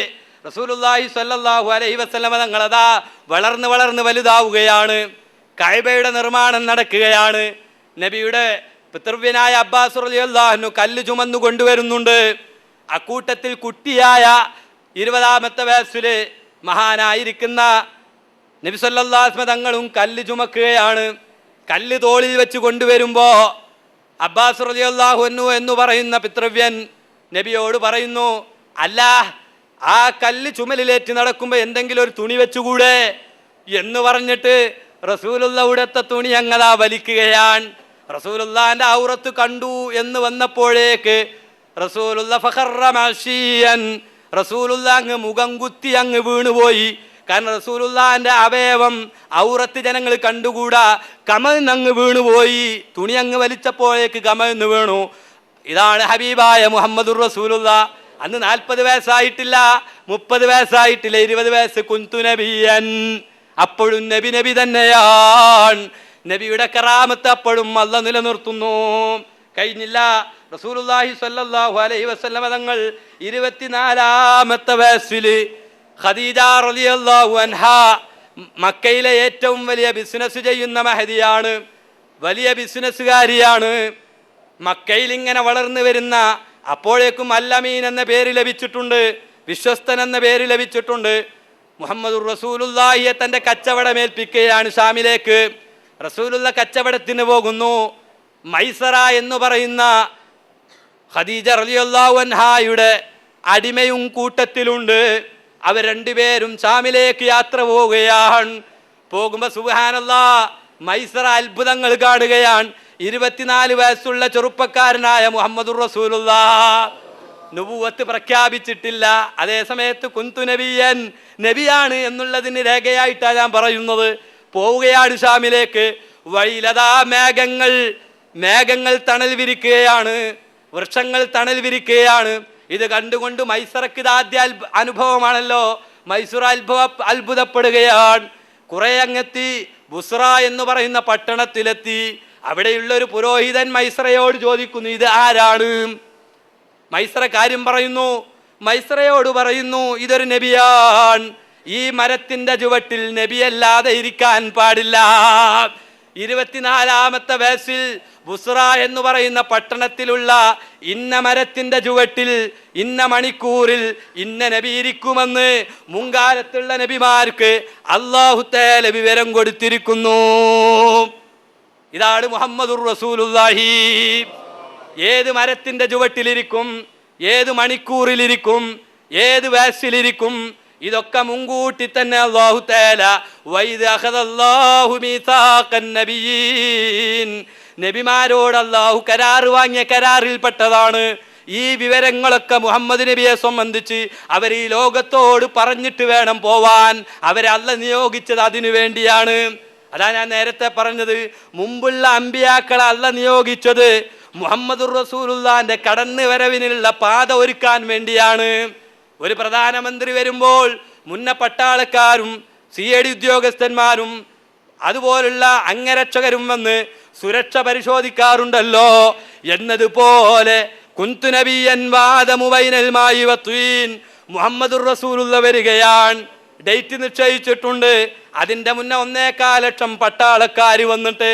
റസൂലുള്ളാഹി സ്വല്ലല്ലാഹു അലൈഹി വസല്ലമ തങ്ങളതാ വളർന്ന് വലുതാവുകയാണ്. കഅബയുടെ നിർമ്മാണം നടക്കുകയാണ്. നബിയുടെ പിതൃവ്യനായ അബ്ബാസ് റളിയല്ലാഹു അൻഹു കല്ല് ചുമന്നു കൊണ്ടുവരുന്നുണ്ട്. അക്കൂട്ടത്തിൽ കുട്ടിയായ 20-ാമത്തെ വയസ്സിൽ മഹാനായിരിക്കുന്ന നബി സല്ലല്ലാഹു അലൈഹി വസല്ലം തങ്ങളും കല്ല് ചുമക്കുകയാണ്. കല്ല് തോളിൽ വെച്ച് കൊണ്ടുവരുമ്പോൾ അബ്ബാസ് റളിയല്ലാഹു അൻഹു എന്ന് പറയുന്ന പിതൃവ്യൻ നബിയോട് പറയുന്നു, അല്ല, ആ കല്ല് ചുമലിലേറ്റ് നടക്കുമ്പോൾ എന്തെങ്കിലും ഒരു തുണി വെച്ചുകൂടെ എന്ന് പറഞ്ഞിട്ട് റസൂലുള്ള ഉടുത്ത തുണി അങ്ങതാ വലിക്കുകയാണ്. റസൂലുള്ളാന്റെ ഔറത്ത് കണ്ടു എന്ന് വന്നപ്പോഴേക്ക് റസൂലുള്ള ഫഖറ മഅശിയൻ, റസൂലുള്ള അങ്ങ് മുഖം കുത്തി അങ്ങ് വീണുപോയി. കാരണം റസൂലുള്ളാന്റെ അവയവം ഔറത്ത് ജനങ്ങൾ കണ്ടുകൂടാ, കമഴ്ന്നങ്ങ് വീണുപോയി. തുണി അങ്ങ് വലിച്ചപ്പോഴേക്ക് കമഴ്ന്ന് വീണു. ഇതാണ് ഹബീബായ മുഹമ്മദുർ റസൂലുള്ള. അന്ന് 40 വയസ്സായിട്ടില്ല, 30 വയസ്സായിട്ടില്ല, 20 വയസ്സ്. കുന്തു നബിയൻ, അപ്പോഴും നബി തന്നെയാണ്. നബിയുടെ കറാമത്ത് അപ്പോഴും അല്ലാഹു നിലനിർത്തുന്നു. കഴിഞ്ഞില്ല, റസൂലുള്ളാഹി സ്വല്ലല്ലാഹു അലൈഹി വസല്ലമ തങ്ങൾ 24-ാമത്തെ വയസ്സിൽ ഖദീജ റളിയല്ലാഹു അൻഹാ, മക്കയിലെ ഏറ്റവും വലിയ ബിസിനസ് ചെയ്യുന്ന മഹദിയാണ്, വലിയ ബിസിനസ്സുകാരിയാണ്. മക്കയിൽ ഇങ്ങനെ വളർന്നു വരുന്ന, അപ്പോഴേക്കും അൽ-അമീൻ എന്ന പേര് ലഭിച്ചിട്ടുണ്ട്, വിശ്വസ്തൻ എന്ന പേര് ലഭിച്ചിട്ടുണ്ട്. മുഹമ്മദുർ റസൂലുള്ളാഹിയെ തൻ്റെ കച്ചവടമേൽപ്പിക്കുകയാണ് ഷാമിലേക്ക്. റസൂലുള്ള കച്ചവടത്തിന് പോകുന്നു. മൈസറ എന്ന് പറയുന്ന ഖദീജ റളിയല്ലാഹു അൻഹായുടെ അടിമയും കൂട്ടത്തിലുണ്ട്. അവർ രണ്ടുപേരും ഷാമിലേക്ക് യാത്ര പോവുകയാണ്. പോകുമ്പോൾ സുബ്ഹാനല്ലാഹ്, മൈസറ അത്ഭുതങ്ങൾ കാണുകയാണ്. 24 വയസ്സുള്ള ചെറുപ്പക്കാരനായ മുഹമ്മദുർ റസൂലുള്ളാഹ് നുബുവത്ത് പ്രഖ്യാപിച്ചിട്ടില്ല. അതേ സമയത്ത് കുന്തു നബിയൻ, നബിയാണ് എന്നുള്ളതിന് രേഖയായിട്ടാണ് ഞാൻ പറയുന്നത്. പോവുകയാണ് ഷാമിലേക്ക്. വഴിയിലതാ മേഘങ്ങൾ തണൽ വിരിക്കുകയാണ്, വൃക്ഷങ്ങൾ തണൽ വിരിക്കുകയാണ്. ഇത് കണ്ടുകൊണ്ട് മൈസറക്ക് ഇത് ആദ്യ അനുഭവമാണല്ലോ. മൈസൂർ അത്ഭുതപ്പെടുകയാണ്. കുറെ അങ്ങെത്തി ബുസ്ര എന്ന് പറയുന്ന പട്ടണത്തിലെത്തി. അവിടെയുള്ളൊരു പുരോഹിതൻ മൈസറയോട് ചോദിക്കുന്നു, ഇത് ആരാണ്? മൈസറ കാര്യം പറയുന്നു. മൈസറയോട് പറയുന്നു, ഇതൊരു നബിയാണ്. ഈ മരത്തിന്റെ ചുവട്ടിൽ നബിയല്ലാതെ ഇരിക്കാൻ പാടില്ല. 24-ാമത്തെ വയസ്സിൽ ബുസ്ര എന്ന് പറയുന്ന പട്ടണത്തിലുള്ള ഇന്ന മരത്തിന്റെ ചുവട്ടിൽ ഇന്ന മണിക്കൂറിൽ ഇന്ന നബി ഇരിക്കുമെന്ന് മുൻകാലത്തുള്ള നബിമാർക്ക് അല്ലാഹു തആല വിവരം കൊടുത്തിരിക്കുന്നു. ഇതാണ് മുഹമ്മദുർ റസൂലുള്ളാഹി. ഏത് മരത്തിന്റെ ചുവട്ടിലിരിക്കും, ഏത് മണിക്കൂറിലിരിക്കും, ഏത് വയസ്സിലിരിക്കും, ഇതൊക്കെ മുൻകൂട്ടി തന്നെ അല്ലാഹു തആല വൈദ അഖദല്ലാഹു മീസാഖൻ നബിയീൻ, നബിമാരോട് അല്ലാഹു കരാർ വാങ്ങിയ കരാറിൽപ്പെട്ടതാണ്. ഈ വിവരങ്ങളൊക്കെ മുഹമ്മദ് നബിയെ സംബന്ധിച്ച് അവർ ഈ ലോകത്തോട് പറഞ്ഞിട്ട് വേണം പോവാൻ. അവരെ അല്ലാഹു നിയോഗിച്ചത് അതിനു വേണ്ടിയാണ്. അതാ ഞാൻ നേരത്തെ പറഞ്ഞത്, മുമ്പുള്ള അമ്പിയാക്കളെ അല്ലാഹു നിയോഗിച്ചത് മുഹമ്മദുർ റസൂലുള്ളാന്റെ കടന്നു വരവിനുള്ള പാത ഒരുക്കാൻ വേണ്ടിയാണ്. ഒരു പ്രധാനമന്ത്രി വരുമ്പോൾ മുന്ന പട്ടാളക്കാരും CID ഉദ്യോഗസ്ഥന്മാരും അതുപോലുള്ള അംഗരക്ഷകരും വന്ന് സുരക്ഷ പരിശോധിക്കാറുണ്ടല്ലോ. എന്നതുപോലെ കുന്തു നബിയൻ വാദമു ബൈനൽ മായി വത്വീൻ, മുഹമ്മദുർ റസൂലുള്ള വരികയാണ്. ഡേറ്റ് നിശ്ചയിച്ചിട്ടുണ്ട്. അതിൻ്റെ മുന്നേ 1.25 ലക്ഷം പട്ടാളക്കാർ വന്നിട്ട്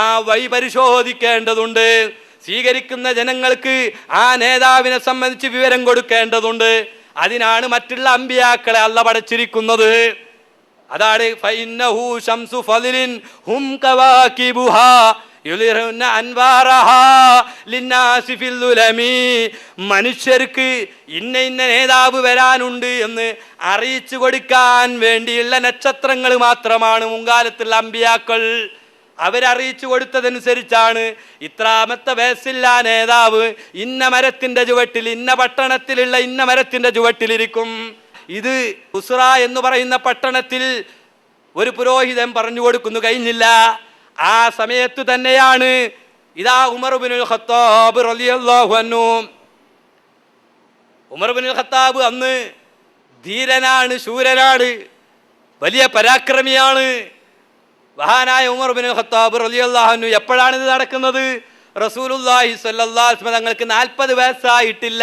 ആ വഴി പരിശോധിക്കേണ്ടതുണ്ട്. സ്വീകരിക്കുന്ന ജനങ്ങൾക്ക് ആ നേതാവിനെ സംബന്ധിച്ച് വിവരം കൊടുക്കേണ്ടതുണ്ട്. അതിനാണ് മറ്റുള്ള അമ്പിയാക്കളെ അല്ലാഹു പടച്ചിരിക്കുന്നത്. അതാണ് ഫഇന്നഹു ശംസു ഫളിൻ ഹും കവാകിബുഹാ യുലിറുന അൻവാറഹാ ലിന്നാസി ഫിൽ ഉലമി, മനുഷ്യർക്ക് ഇന്ന നേതാവ് വരാനുണ്ട് എന്ന് അറിയിച്ചു കൊടുക്കാൻ വേണ്ടിയുള്ള നക്ഷത്രങ്ങൾ മാത്രമാണ് മുൻകാലത്തുള്ള അമ്പിയാക്കൾ. അവരറിയിച്ചു കൊടുത്തതനുസരിച്ചാണ് ഇത്രാമത്തെ വയസ്സില്ലാ നേതാവ് ഇന്ന മരത്തിന്റെ ചുവട്ടിൽ, ഇന്ന പട്ടണത്തിലുള്ള ഇന്ന മരത്തിന്റെ ചുവട്ടിലിരിക്കും. ഇത് ഉസ്ര എന്ന് പറയുന്ന പട്ടണത്തിൽ ഒരു പുരോഹിതൻ പറഞ്ഞു കൊടുക്കുന്നു, കഴിഞ്ഞില്ല. ആ സമയത്ത് തന്നെയാണ് ഇതാ ഉമർ ഇബ്നുൽ ഖത്താബ് റളിയല്ലാഹു അൻഹു. ഉമർ ഇബ്നുൽ ഖത്താബ് അന്ന് ധീരനാണ്, ശൂരനാണ്, വലിയ പരാക്രമിയാണ്. മഹാനായ ഉമർ ഇബ്നുൽ ഖത്താബ് റളിയല്ലാഹു അൻഹു എപ്പോഴാണ് ഇത് നടക്കുന്നത്? റസൂലുള്ളാഹി സ്വല്ലല്ലാഹു അലൈഹി വസല്ലം തങ്ങൾക്ക് 40 വയസ്സായിട്ടില്ല,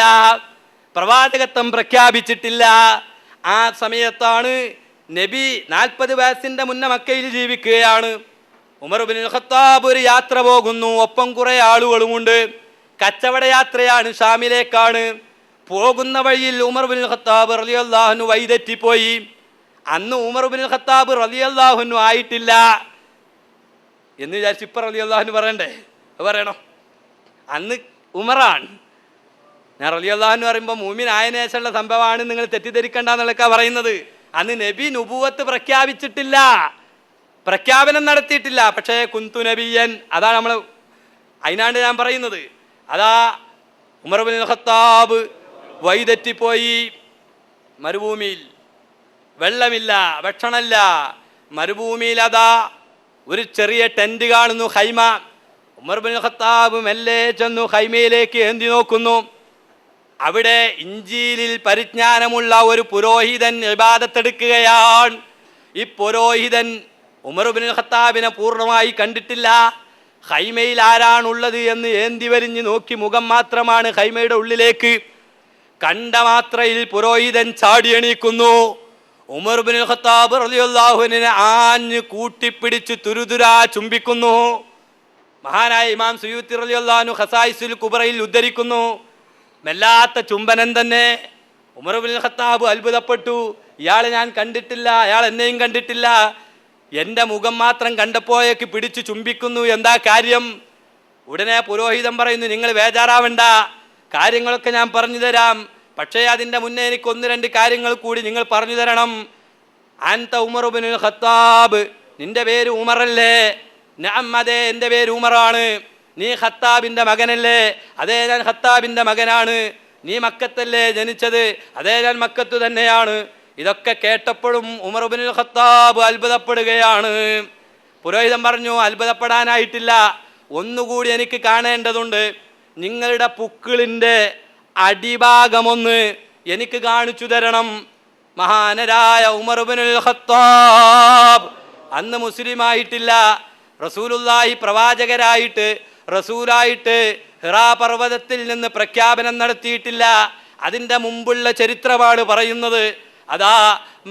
പ്രവാചകത്വം പ്രഖ്യാപിച്ചിട്ടില്ല. ആ സമയത്താണ് നബി 40 വയസ്സിന്റെ മുന്നേ മക്കയിൽ ജീവിക്കുകയാണ്. ഉമർ ഇബ്നുൽ ഖത്താബ് ഒരു യാത്ര പോകുന്നു, ഒപ്പം കുറെ ആളുകളുമുണ്ട്. കച്ചവട യാത്രയാണ്, ഷാമിലേക്കാണ്. പോകുന്ന വഴിയിൽ ഉമർ ഇബ്നുൽ ഖത്താബ് റളിയല്ലാഹു അൻഹു വഴിതെറ്റിപ്പോയി. അന്ന് ഉമർ ഇബ്നുൽ ഖത്താബ് റളിയല്ലാഹു അൻഹു ആയിട്ടില്ല എന്ന് വിചാരിച്ച് ഇപ്പം റളിയല്ലാഹു അൻഹു പറയണ്ടേ? പറയണോ? അന്ന് ഉമറാണ്. ഞാൻ റളിയല്ലാഹു അൻഹു പറയുമ്പോൾ മൂമിൻ ആയതിനു ശേഷമുള്ള സംഭവമാണ്, നിങ്ങൾ തെറ്റിദ്ധരിക്കണ്ടെന്നുള്ളതൊക്കെ പറയുന്നത്. അന്ന് നബി നുബുവത്ത് പ്രഖ്യാപിച്ചിട്ടില്ല, പ്രഖ്യാപനം നടത്തിയിട്ടില്ല. പക്ഷേ കുന്തു നബിയൻ, അതാണ് നമ്മൾ, അതിനാണ്ട് ഞാൻ പറയുന്നത്. അതാ ഉമർ ഇബ്നുൽ ഖത്താബ് വഴിതെറ്റിപ്പോയി. മരുഭൂമിയിൽ വെള്ളമില്ല, ഭക്ഷണമില്ല. മരുഭൂമിയിൽ അതാ ഒരു ചെറിയ ടെന്റ് കാണുന്നു, ഹൈമ. ഉമർ ഇബ്നുൽ ഖത്താബ് മെല്ലെ ചെന്നു ഹൈമയിലേക്ക് ഏന്തി നോക്കുന്നു. അവിടെ ഇഞ്ചീലിൽ പരിജ്ഞാനമുള്ള ഒരു പുരോഹിതൻ ഇബാദത്തെടുക്കുകയാണ്. ഈ പുരോഹിതൻ ഉമർ ഇബ്നുൽ ഖത്താബിനെ പൂർണ്ണമായി കണ്ടിട്ടില്ല. ഹൈമയിൽ ആരാണുള്ളത് എന്ന് ഏന്തി വലിഞ്ഞ് നോക്കി, മുഖം മാത്രമാണ് ഹൈമയുടെ ഉള്ളിലേക്ക്. കണ്ട മാത്രയിൽ പുരോഹിതൻ ചാടി എണീക്കുന്നു. ഉമർ ഇബ്നുൽ ഖത്താബ് റളിയല്ലാഹു അൻഹുവിനെ ആഞ്ഞ് കൂട്ടിപ്പിടിച്ച് തുരുതുരാ ചുംബിക്കുന്നു. മഹാനായ ഇമാം സുയൂത്തി റളിയല്ലാഹു അൻഹു ഖസായിസുൽ കുബ്രയിൽ ഉദ്ധരിക്കുന്നു, മെല്ലാത്ത ചുംബനം തന്നെ. ഉമർ ഇബ്നുൽ ഖത്താബ് അത്ഭുതപ്പെട്ടു. ഇയാളെ ഞാൻ കണ്ടിട്ടില്ല, അയാൾ എന്നെയും കണ്ടിട്ടില്ല, എൻ്റെ മുഖം മാത്രം കണ്ടപ്പോഴേക്ക് പിടിച്ചു ചുംബിക്കുന്നു, എന്താ കാര്യം? ഉടനെ പുരോഹിതൻ പറയുന്നു, നിങ്ങൾ ബേജാറാവണ്ട, കാര്യങ്ങളൊക്കെ ഞാൻ പറഞ്ഞു തരാം. പക്ഷേ അതിൻ്റെ മുന്നേ എനിക്ക് 1-2 കാര്യങ്ങൾ കൂടി നിങ്ങൾ പറഞ്ഞു തരണം. അൻത ഉമർ ഇബ്നുൽ ഖത്താബ്, നിന്റെ പേര് ഉമറല്ലേ? നഅം, അതെ എൻ്റെ പേര് ഉമറാണ്. നീ ഖത്താബിൻ്റെ മകനല്ലേ? അതേ, ഞാൻ ഖത്താബിൻ്റെ മകനാണ്. നീ മക്കത്തല്ലേ ജനിച്ചത്? അതേ, ഞാൻ മക്കത്ത് തന്നെയാണ്. ഇതൊക്കെ കേട്ടപ്പോഴും ഉമർ ഇബ്നുൽ ഖത്താബ് അത്ഭുതപ്പെടുകയാണ്. പുരോഹിതൻ പറഞ്ഞു, അത്ഭുതപ്പെടാനായിട്ടില്ല, ഒന്നുകൂടി എനിക്ക് കാണേണ്ടതുണ്ട്. നിങ്ങളുടെ പുക്കിളിൻ്റെ അടിഭാഗമൊന്ന് എനിക്ക് കാണിച്ചു തരണം. മഹാനരായ ഉമർ ഇബ്നുൽ ഖത്താബ് അന്ന് മുസ്ലിമായിട്ടില്ല. റസൂലുള്ളാഹി പ്രവാചകരായിട്ട്, റസൂലായിട്ട് ഹിറാ പർവ്വതത്തിൽ നിന്ന് പ്രഖ്യാപനം നടത്തിയിട്ടില്ല. അതിൻ്റെ മുമ്പുള്ള ചരിത്രമാണ് പറയുന്നത്. അതാ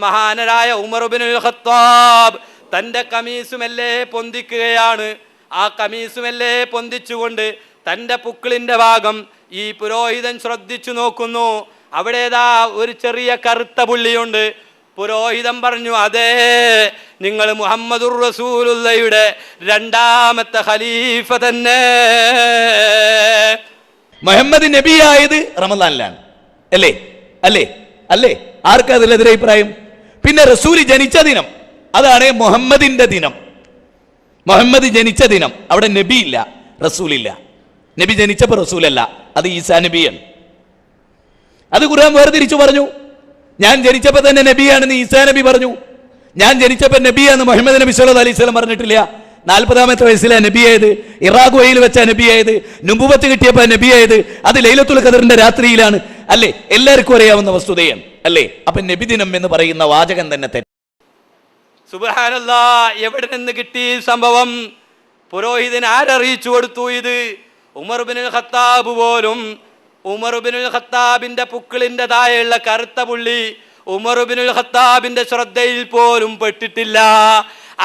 മഹാനരായ ഉമർ ഇബ്നുൽ ഖത്താബ് തൻ്റെ കമീസുമെല്ലേ പൊന്തിക്കുകയാണ്. ആ കമീസുമെല്ലേ പൊന്തിച്ചുകൊണ്ട് തൻ്റെ പുക്കിളിൻ്റെ ഭാഗം ഈ പുരോഹിതൻ ശ്രദ്ധിച്ചു നോക്കുന്നു. അവിടേതാ ഒരു ചെറിയ കറുത്ത പുള്ളിയുണ്ട്. പുരോഹിതൻ പറഞ്ഞു, അതേ, നിങ്ങൾ മുഹമ്മദുർ റസൂലുള്ളാഹിയുടെ 2ാമത്തെ ഖലീഫ തന്നെ. മുഹമ്മദ് നബിയായത് റമദാനിലാണ്, അല്ലേ? അല്ലേ? അല്ലേ? ആർക്കാ അതിലെതിരെ അഭിപ്രായം? പിന്നെ റസൂൽ ജനിച്ച ദിനം, അതാണ് മുഹമ്മദിന്റെ ദിനം. മുഹമ്മദ് ജനിച്ച ദിനം, അവിടെ നബി ഇല്ല, റസൂലില്ല. നബി ജനിച്ചപ്പോൾ റസൂലല്ല, അത് ഈസാ നബിയാണ്. അത് ഖുർആൻ വേർതിരിച്ചു പറഞ്ഞു. ഞാൻ ജനിച്ചപ്പോൾ തന്നെ നബിയാണെന്ന് ഈസാ നബി പറഞ്ഞു. ഞാൻ ജനിച്ചപ്പോൾ നബിയാന്ന് മുഹമ്മദ് നബി സല്ലല്ലാഹു അലൈഹി വസല്ലം പറഞ്ഞിട്ടില്ല. 40ാമത്തെ വയസ്സിലാണ് നബിയായത്, ഇറാഖുവയിൽ വെച്ചാ നബിയായത്, നുബുവത്ത് കിട്ടിയപ്പോൾ നബിയായത്, അത് ലൈലത്തുൽ ഖദറിന്റെ രാത്രിയിലാണ്, അല്ലേ? എല്ലാവർക്കും അറിയാവുന്ന വസ്തുതയാണ്, അല്ലേ? അപ്പൊ നബിദിനം എന്ന് പറയുന്ന വാചകം തന്നെ തെറ്റ്. സുബ്ഹാനല്ലാഹ്, എവിടെ നിന്ന് കിട്ടി സംഭവം? പുരോഹിതൻ ആരറിയിച്ചു കൊടുത്തു ഇത്? ഉമർ ഇബ്നുൽ ഖത്താബ് പോലും. ഉമർ ഇബ്നുൽ ഖത്താബിന്റെ പുക്കിളിന്റെ താഴെയുള്ള കറുത്ത പുള്ളി ഉമർ ഇബ്നുൽ ഖത്താബിന്റെ ശ്രദ്ധയിൽ പോലും പെട്ടിട്ടില്ല.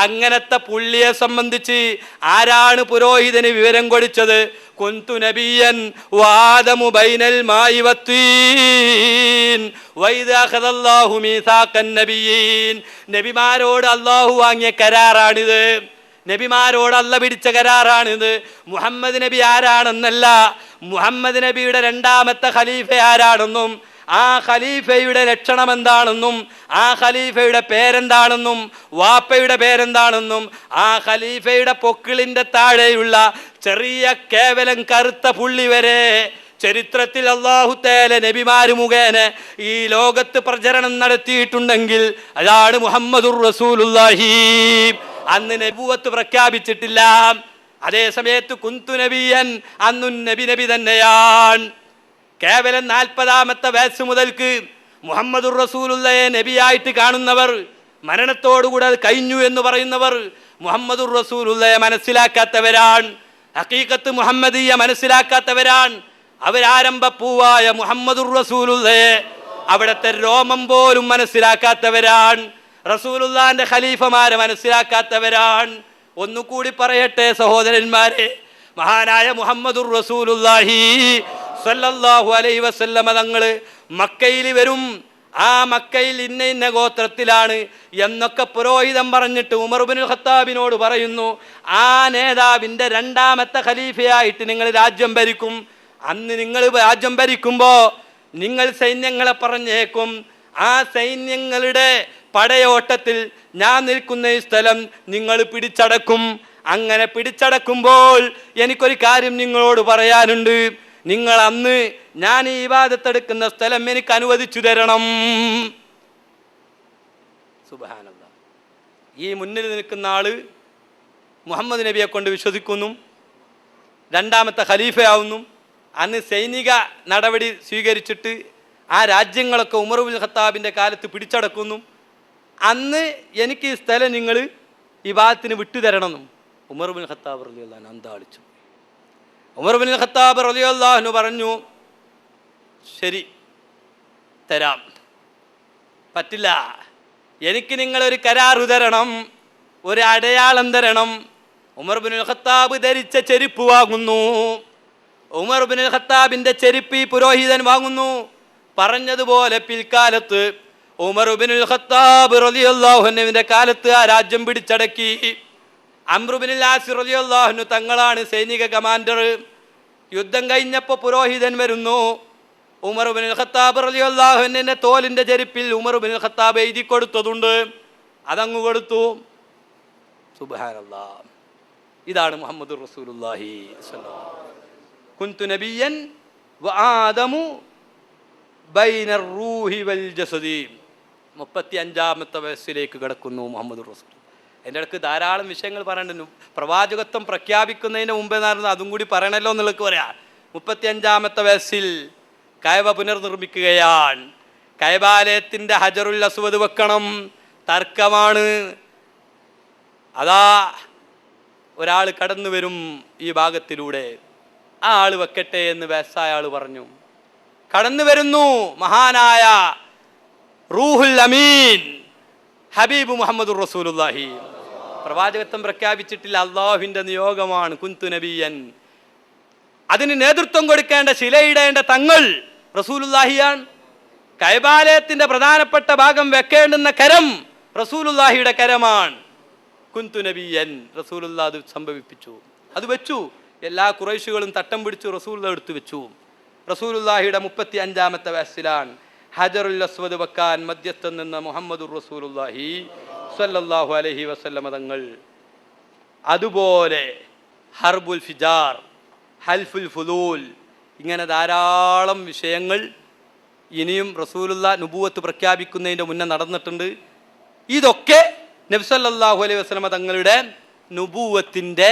അങ്ങനത്തെ പുള്ളിയെ സംബന്ധിച്ച് ആരാണ് പുരോഹിതന് വിവരം കൊടുത്തത്? കുന്തു നബിയൻ വാദമു ബൈനൽ മായി വത്തീൻ വൈദ അഖദല്ലാഹു മീസാഖൻ നബിയീൻ. നബിമാരോട് അല്ലാഹു വാങ്ങിയ കരാറാണിത്. നബിമാരോട് അല്ല പിടിച്ച കരാറാണിത്. മുഹമ്മദ് നബി ആരാണെന്നല്ല, മുഹമ്മദ് നബിയുടെ 2ാമത്തെ ഖലീഫ ആരാണെന്നും ആ ഖലീഫയുടെ ലക്ഷണം എന്താണെന്നും ആ ഖലീഫയുടെ പേരെന്താണെന്നും വാപ്പയുടെ പേരെന്താണെന്നും ആ ഖലീഫയുടെ പൊക്കിളിൻ്റെ താഴെയുള്ള ചെറിയ കേവലം കറുത്ത പുള്ളി വരെ ചരിത്രത്തിൽ അല്ലാഹു തആല നബിമാര് മുഖേന ഈ ലോകത്ത് പ്രചരണം നടത്തിയിട്ടുണ്ടെങ്കിൽ അതാണ് മുഹമ്മദുർ റസൂലുള്ളാഹി. അന്ന് നബുവത്ത് പ്രഖ്യാപിച്ചിട്ടില്ല. അതേ സമയത്ത് കുന്തു നബിയൻ, അന്നും നബി തന്നെയാണ്. കേവലം 40-ാമത്തെ വയസ്സ് മുതൽക്ക് മുഹമ്മദുർ റസൂലുള്ളാഹിയെ നബിയായിട്ട് കാണുന്നവർ, മരണത്തോടുകൂടെ അത് കഴിഞ്ഞു എന്ന് പറയുന്നവർ മുഹമ്മദുർ റസൂലുള്ളാഹിയെ മനസ്സിലാക്കാത്തവരാണ്. ഹഖീഖത്ത് മുഹമ്മദിയ മനസ്സിലാക്കാത്തവരാണ്. അവരാരംഭപ്പൂവായ മുഹമ്മദുർ റസൂലുള്ളാഹിയെ അവിടുത്തെ രോമം പോലും മനസ്സിലാക്കാത്തവരാണ്. റസൂലുള്ളാഹിന്റെ ഖലീഫമാരെ മനസ്സിലാക്കാത്തവരാണ്. ഒന്നുകൂടി പറയട്ടെ സഹോദരന്മാരെ, മഹാനായ മുഹമ്മദുർ റസൂലുള്ളാഹി സ്വല്ലല്ലാഹു അലൈഹി വസല്ലമ തങ്ങൾ മക്കയിൽ വരും. ആ മക്കയിൽ ഇന്ന ഗോത്രത്തിലാണ് എന്നൊക്കെ പുരോഹിതം പറഞ്ഞിട്ട് ഉമർ ഇബ്നുൽ ഖത്താബിനോട് പറയുന്നു, ആ നേതാവിൻ്റെ 2ാമത്തെ ഖലീഫയായിട്ട് നിങ്ങൾ രാജ്യം ഭരിക്കും. അന്ന് നിങ്ങൾ രാജ്യം ഭരിക്കുമ്പോൾ നിങ്ങൾ സൈന്യങ്ങളെ പറഞ്ഞേക്കും, ആ സൈന്യങ്ങളുടെ പടയോട്ടത്തിൽ ഞാൻ നിൽക്കുന്ന ഈ സ്ഥലം നിങ്ങൾ പിടിച്ചടക്കും. അങ്ങനെ പിടിച്ചടക്കുമ്പോൾ എനിക്കൊരു കാര്യം നിങ്ങളോട് പറയാനുണ്ട്. നിങ്ങൾ അന്ന് ഞാൻ ഈ ഇബാദത്തെടുക്കുന്ന സ്ഥലം എനിക്ക് അനുവദിച്ചു തരണം. സുബ്ഹാനല്ലാഹ്. ഈ മുന്നിൽ നിൽക്കുന്ന ആള് മുഹമ്മദ് നബിയെ കൊണ്ട് വിശ്വസിക്കുന്നു, 2ാമത്തെ ഖലീഫയാവുന്നു. അന്ന് സൈനിക നടപടി സ്വീകരിച്ചിട്ട് ആ രാജ്യങ്ങളൊക്കെ ഉമർ ഇബ്നുൽ ഖത്താബിൻ്റെ കാലത്ത് പിടിച്ചടക്കുന്നു. അന്ന് എനിക്ക് ഈ സ്ഥലം നിങ്ങൾ ഇബാദത്തിന് വിട്ടുതരണമെന്നും ഉമർ ഇബ്നുൽ ഖത്താബ് റളിയല്ലാഹു അൻഹു അന്താളിച്ചു. ഉമർ ഇബ്നുൽ ഖത്താബ് റളിയല്ലാഹു അൻഹു പറഞ്ഞു, ശരി തരാം, പറ്റില്ല, എനിക്ക് നിങ്ങളൊരു കരാറ് തരണം, ഒരു അടയാളം തരണം. ഉമർ ഇബ്നുൽ ഖത്താബ് ധരിച്ച ചെരുപ്പ് വാങ്ങുന്നു. ഉമർ ഇബ്നുൽ ഖത്താബിൻ്റെ ചെരുപ്പ് ഈ പുരോഹിതൻ വാങ്ങുന്നു. പറഞ്ഞതുപോലെ പിൽക്കാലത്ത് ഉമർ ഇബ്നുൽ ഖത്താബ് റളിയല്ലാഹു അൻഹുവിൻ്റെ കാലത്ത് ആ രാജ്യം പിടിച്ചടക്കി. അംർ ഇബ്നുൽ ആസ് റളിയല്ലാഹു അൻഹു തങ്ങളാണ് സൈനിക കമാൻഡർ. യുദ്ധം കഴിഞ്ഞപ്പോൾ പുരോഹിതൻ വരുന്നു. ഉമർ ഇബ്നുൽ ഖത്താബ് റളിയല്ലാഹു അൻഹുവിൻ്റെ തോലിൻ്റെ ചെരുപ്പിൽ ഉമർ ഇബ്നുൽ ഖത്താബ് എഴുതി കൊടുത്തതുണ്ട്, അതങ്ങ് കൊടുത്തു. സുബ്ഹാനല്ലാഹ്. ഇതാണ് മുഹമ്മദുർ റസൂലുള്ളാഹി സ്വല്ലല്ലാഹു അലൈഹി വസല്ലം. കുന്തു നബിയൻ വആദമു ബൈനർ റൂഹി വൽ ജസദി. 35-ാമത്തെ വയസ്സിലേക്ക് കിടക്കുന്നു മുഹമ്മദുർ റസൂൽ. എൻ്റെ ഇടയ്ക്ക് ധാരാളം വിഷയങ്ങൾ പറയണ്ടു. പ്രവാചകത്വം പ്രഖ്യാപിക്കുന്നതിന് മുമ്പേ നടന്നു, അതും കൂടി പറയണല്ലോ എന്നുള്ളത് പറയാം. 35-ാമത്തെ വയസ്സിൽ കഅബ പുനർനിർമ്മിക്കുകയാണ്. കഅബാലയത്തിൻ്റെ ഹജറുൽ അസ്വദ് വെക്കണം, തർക്കമാണ്. അതാ ഒരാൾ കടന്നു വരും ഈ ഭാഗത്തിലൂടെ, ആ ആൾ വെക്കട്ടെ എന്ന് വയസ്സായ ആൾ പറഞ്ഞു. കടന്നു വരുന്നു മഹാനായ റൂഹുൽ അമീൻ ഹബീബ് മുഹമ്മദുർ റസൂലുള്ളാഹി. പ്രവാചകത്വം പ്രഖ്യാപിച്ചിട്ടില്ല, അള്ളാഹുവിൻ്റെ നിയോഗമാണ്. കുന്തു നബിയൻ. അതിന് നേതൃത്വം കൊടുക്കേണ്ട, ശിലയിടേണ്ട തങ്ങൾ റസൂലുള്ളാഹിയാണ്. കഅബാലയത്തിൻ്റെ പ്രധാനപ്പെട്ട ഭാഗം വെക്കേണ്ടുന്ന കരം റസൂലുള്ളാഹിയുടെ കരമാണ്. കുന്തു നബിയൻ. റസൂലുള്ളാഹി അത് സംഭവിപ്പിച്ചു, അത് വെച്ചു. എല്ലാ ഖുറൈശികളും തട്ടം പിടിച്ചു റസൂലുള്ളാഹി എടുത്തു വെച്ചു. റസൂലുള്ളാഹിയുടെ 35-ാമത്തെ വയസ്സിലാണ് ഹജറുൽ അസ്വദ് വെക്കാൻ മധ്യസ്ഥം നിന്ന മുഹമ്മദുർ റസൂലുള്ളാഹി സ്വല്ലല്ലാഹു അലൈഹി വസല്ലമ തങ്ങൾ. അതുപോലെ ഹർബുൽ ഫിജാർ, ഹൽഫുൽ ഫുദൂൽ, ഇങ്ങനെ ധാരാളം വിഷയങ്ങൾ ഇനിയും റസൂലുള്ളാഹി നുബുവത്ത് പ്രഖ്യാപിക്കുന്നതിൻ്റെ മുന്നേ നടന്നിട്ടുണ്ട്. ഇതൊക്കെ നബി സല്ലല്ലാഹു അലൈഹി വസല്ലമ തങ്ങളുടെ നുബുവത്തിൻ്റെ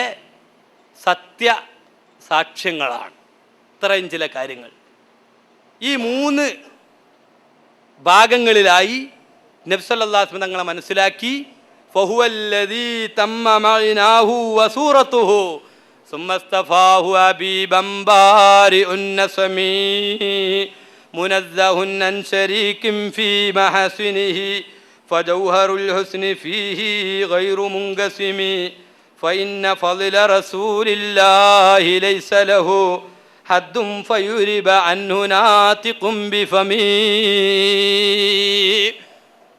സത്യ സാക്ഷ്യങ്ങളാണ്. ഇത്രയും ചില കാര്യങ്ങൾ ഈ 3 ഭാഗങ്ങളിലായി നബി സല്ലല്ലാഹു അലൈഹി വസല്ലം തങ്ങളെ മനസ്സിലാക്കി. ഫഹുവല്ലദീ തമ്മ മഅനാഹു വസൂറത്തുഹു സുമ്മസ്തഫാഹു ഹബീബൻ ബാരിഉൻ നസമി മുനസ്സഹുൻ അൻ ശരീകിൻ ഫീ മഹസിനിഹി ഫജൗഹറുൽ ഹുസ്നി ഫീഹി ഗൈറു മുൻകസിമി ഫഇന്ന ഫളല റസൂലില്ലാഹി ലൈസ ലഹു ഹദ്ദും ഫയുരിബ അൻഹു നാതിഖും ബിഫമി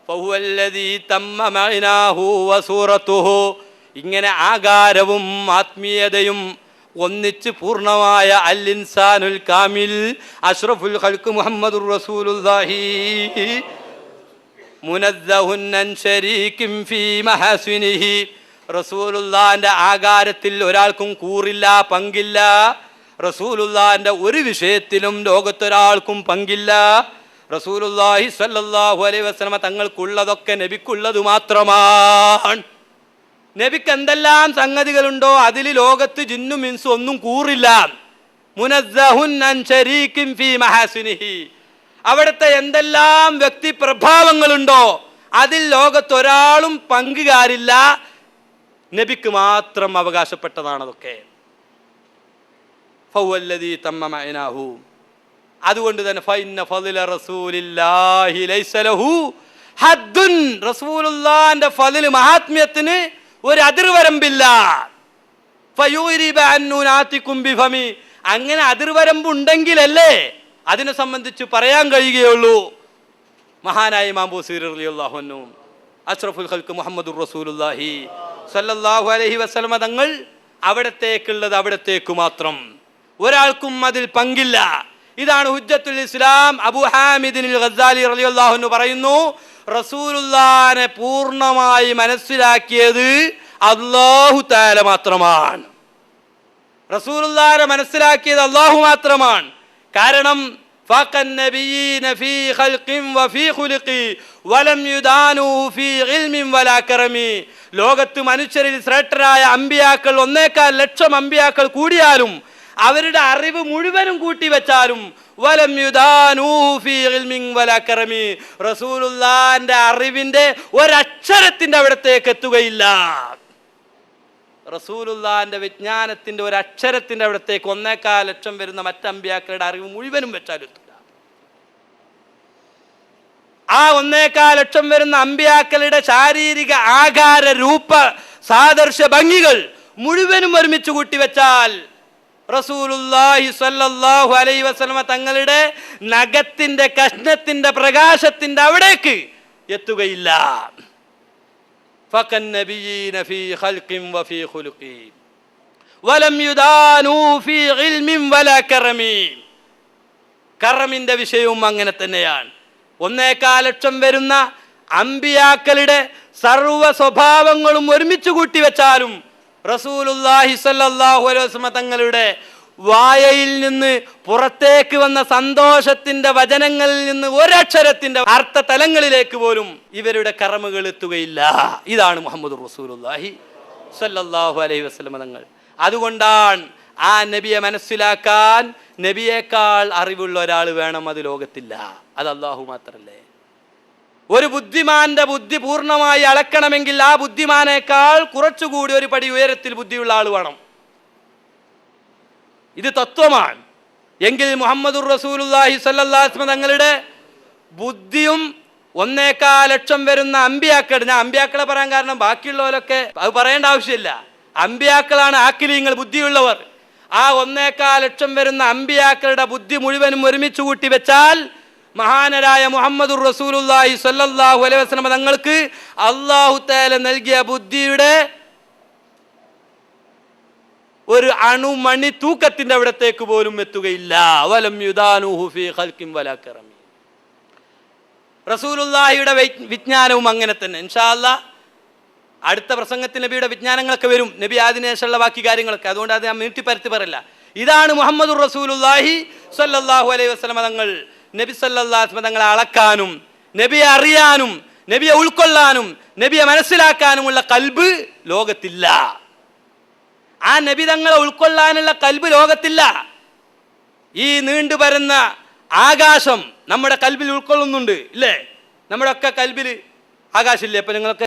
ഫഹുവല്ലദീ തമ്മ മഅനാഹു വസൂറത്തുഹു. ഇങ്ങനെ ആകാരവും ആത്മീയതയും ഒന്നിച്ച് പൂർണ്ണമായ അൽ ഇൻസാനുൽ കാമിൽ അഷ്റഫുൽ ഖൽഖ് മുഹമ്മദുർ റസൂലുള്ളാഹി മുനസ്സഹുൻ അൻ ശരീകിൻ ഫീ മഹാസിനിഹി. റസൂലുള്ളാഹിന്റെ ആകാരത്തിൽ ഒരാൾക്കും കൂറില്ല, പങ്കില്ല. റസൂലുള്ളാഹിന്റെ ഒരു വിഷയത്തിലും ലോകത്തൊരാൾക്കും പങ്കില്ല. റസൂലുള്ളാഹി സ്വല്ലല്ലാഹു അലൈഹി വസല്ലമ തങ്ങൾക്കുള്ളതൊക്കെ നബിക്കുള്ളത് മാത്രമാണ്. നബിക്ക് എന്തെല്ലാം സംഗതികളുണ്ടോ അതിൽ ലോകത്ത് ജിന്നും ഇൻസും ഒന്നും കൂറില്ല. മുനസ്സഹുൻ അൻ ശരീകിൻ ഫീ മഹാസിനിഹി. അവിടുത്തെ എന്തെല്ലാം വ്യക്തിപ്രഭാവങ്ങളുണ്ടോ അതിൽ ലോകത്തൊരാളും പങ്കുകാരില്ല. നബിക്ക് മാത്രം അവകാശപ്പെട്ടതാണ് അതൊക്കെ. ഫവല്ലദീ തമ്മ മഅനാഹു. അതുകൊണ്ട് തന്നെ ഫഇന്ന ഫളില റസൂലില്ലാഹി ലൈസ ലഹു ഹദ്ദുൻ. റസൂലുള്ളാഹിന്റെ ഫളിൽ മഹാത്മ്യത്തിന് ഒരു അതിർവരമ്പില്ല. ഫയൂരിബ അന്നുനാതികും ബിഫമി. അങ്ങനെ അതിർവരമ്പുണ്ടെങ്കിലല്ലേ അതിനെ സംബന്ധിച്ച് പറയാൻ കഴിയുകയുള്ളൂ. മഹാനായ ഇമാം ബൂസീരി റളിയല്ലാഹു അൻഹു അഷ്റഫുൽ ഖൽഖ് മുഹമ്മദുർ റസൂലുള്ളാഹി സ്വല്ലല്ലാഹു അലൈഹി വസല്ലമ തങ്ങൾ അവിടത്തേക്കുള്ളത് അവിടത്തേക്ക് മാത്രം, ഒരാൾക്കും അതിൽ പങ്കില്ല. ഇതാണ് ഹുജ്ജത്തുൽ ഇസ്ലാം അബൂ ഹാമിദിൻ ഗസാലി റളിയല്ലാഹു അൻഹു പറയുന്നു, റസൂലുള്ളാഹിനെ പൂർണ്ണമായി മനസ്സിലാക്കിയത് അല്ലാഹു തആല മാത്രമാണ്. റസൂലുള്ളാഹിനെ മനസ്സിലാക്കിയത് അല്ലാഹു മാത്രമാണ്. കാരണം ഫഖൻ നബിയ്യീന ഫീ ഖൽഖിൻ വഫീ ഖുലുഖി വലം യുദാനു ഫീ ഇൽമിൻ വലാ കറമി. ലോകത്ത് മനുഷ്യരിൽ ശ്രേഷ്ഠരായ അമ്പിയാക്കൾ 1.25 ലക്ഷം അമ്പിയാക്കൾ കൂടിയാലും അവരുടെ അറിവ് മുഴുവനും കൂട്ടിവെച്ചാലും വലം യുദാനു ഫീ ഇൽമിൻ വലാ കറമി, റസൂലുള്ളാഹിന്റെ അറിവിന്റെ ഒരക്ഷരത്തിന്റെ അവിടത്തേക്ക് എത്തുകയില്ല. റസൂലുള്ളാഹിന്റെ വിജ്ഞാനത്തിന്റെ ഒരക്ഷരത്തിന്റെ അവിടത്തേക്ക് 1.25 ലക്ഷം വരുന്ന മറ്റമ്പിയാക്കളുടെ അറിവ് മുഴുവനും വെച്ചാലും എത്തില്ല. ആ 1.25 ലക്ഷം വരുന്ന അമ്പിയാക്കളുടെ ശാരീരിക ആകാര രൂപ സാദർശ ഭംഗികൾ മുഴുവനും ഒരുമിച്ച് കൂട്ടിവെച്ചാൽ റസൂലുള്ളാഹി സ്വല്ലല്ലാഹു അലൈഹി വസല്ലമ തങ്ങളുടെ നഖത്തിന്റെ കഷ്ണത്തിന്റെ പ്രകാശത്തിന്റെ അവിടേക്ക് എത്തുകയില്ല. ഫഖൻ നബിയ്യീന ഫീ ഖൽഖിൻ വഫീ ഖുലുഖി വലം യുദാനു ഫീ ഇൽമിൻ വലാ കറമി. കറമിന്റെ വിഷയവും അങ്ങനെ തന്നെയാണ്. 1.25 ലക്ഷം വരുന്ന അമ്പിയാക്കളുടെ സർവ്വ സ്വഭാവങ്ങളും ഒരുമിച്ച് കൂട്ടിവെച്ചാലും റസൂലുള്ളാഹി സ്വല്ലല്ലാഹു അലൈഹി വസല്ലം തങ്ങളുടെ വായയിൽ നിന്ന് പുറത്തേക്ക് വന്ന സന്തോഷത്തിന്റെ വചനങ്ങളിൽ നിന്ന് ഒരക്ഷരത്തിന്റെ അർത്ഥ തലങ്ങളിലേക്ക് പോലും ഇവരുടെ കർമ്മകൾ എത്തുകയില്ല. ഇതാണ് മുഹമ്മദ് റസൂലുള്ളാഹി സ്വല്ലല്ലാഹു അലൈഹി വസല്ലം തങ്ങൾ. അതുകൊണ്ടാണ് ആ നബിയെ മനസ്സിലാക്കാൻ നബിയേക്കാൾ അറിവുള്ള ഒരാൾ വേണം. അത് ലോകത്തില്ല, അത് അല്ലാഹു മാത്രല്ലേ. ഒരു ബുദ്ധിമാന്റെ ബുദ്ധി പൂർണ്ണമായി അളക്കണമെങ്കിൽ ആ ബുദ്ധിമാനേക്കാൾ കുറച്ചുകൂടി ഒരു പടി ഉയരത്തിൽ ബുദ്ധിയുള്ള ആൾ വേണം. ഇത് തത്വമാണ്. എങ്കിൽ മുഹമ്മദുർ റസൂലുള്ളാഹി സ്വല്ലല്ലാഹു അലൈഹി വസല്ലം തങ്ങളുടെ ബുദ്ധിയും 1.25 ലക്ഷം വരുന്ന അമ്പിയാക്കൾ, ഞാൻ അമ്പിയാക്കളെ പറയാൻ കാരണം ബാക്കിയുള്ളവരൊക്കെ അത് പറയേണ്ട ആവശ്യമില്ല. അമ്പിയാക്കളാണ് ആക്കിലീങ്ങൾ, ബുദ്ധിയുള്ളവർ. ആ 1.25 ലക്ഷം വരുന്ന അമ്പിയാക്കളുടെ ബുദ്ധി മുഴുവനും ഒരുമിച്ച് കൂട്ടി വെച്ചാൽ മഹാനരായ മുഹമ്മദുർ റസൂലുള്ളാഹി സ്വല്ലല്ലാഹു അലൈഹി വസല്ലം തങ്ങൾക്ക് അല്ലാഹു തആല നൽകിയ ബുദ്ധിയുടെ ഒരു അണുമണി തൂക്കത്തിന്റെ അവിടത്തേക്ക് പോലും എത്തുകയില്ല. വലം യുദാനുഹു ഫീ ഖൽഖിൻ വലാ കറമി. റസൂലുള്ളാഹിയുടെ വിജ്ഞാനവും അങ്ങനെ തന്നെ. ഇൻഷാ അല്ലാഹ് അടുത്ത പ്രസംഗത്തിൽ നബിയുടെ വിജ്ഞാനങ്ങളൊക്കെ വരും, നബി ആദിനേശമുള്ള ബാക്കി കാര്യങ്ങളൊക്കെ. അതുകൊണ്ട് അത് ഞാൻ നീട്ടിപ്പരത്തി പറയില്ല. ഇതാണ് മുഹമ്മദുർ റസൂലുള്ളാഹി സ്വല്ലല്ലാഹു അലൈഹി വസല്ലം തങ്ങൾ. നബി സല്ലല്ലാഹു അലൈഹി വസല്ലം തങ്ങളെ അളക്കാനും നബിയെ അറിയാനും നബിയെ ഉൾക്കൊള്ളാനും നബിയെ മനസ്സിലാക്കാനുമുള്ള കൽബ് ലോകത്തില്ല. ആ നബി തങ്ങളെ ഉൾക്കൊള്ളാനുള്ള കൽബ് ലോകത്തില്ല. ഈ നീണ്ടു പരന്ന ആകാശം നമ്മുടെ കൽബിൽ ഉൾക്കൊള്ളുന്നുണ്ട്, ഇല്ലേ? നമ്മുടെ ഒക്കെ കൽബിൽ ആകാശമില്ലേ? അപ്പൊ നിങ്ങളൊക്കെ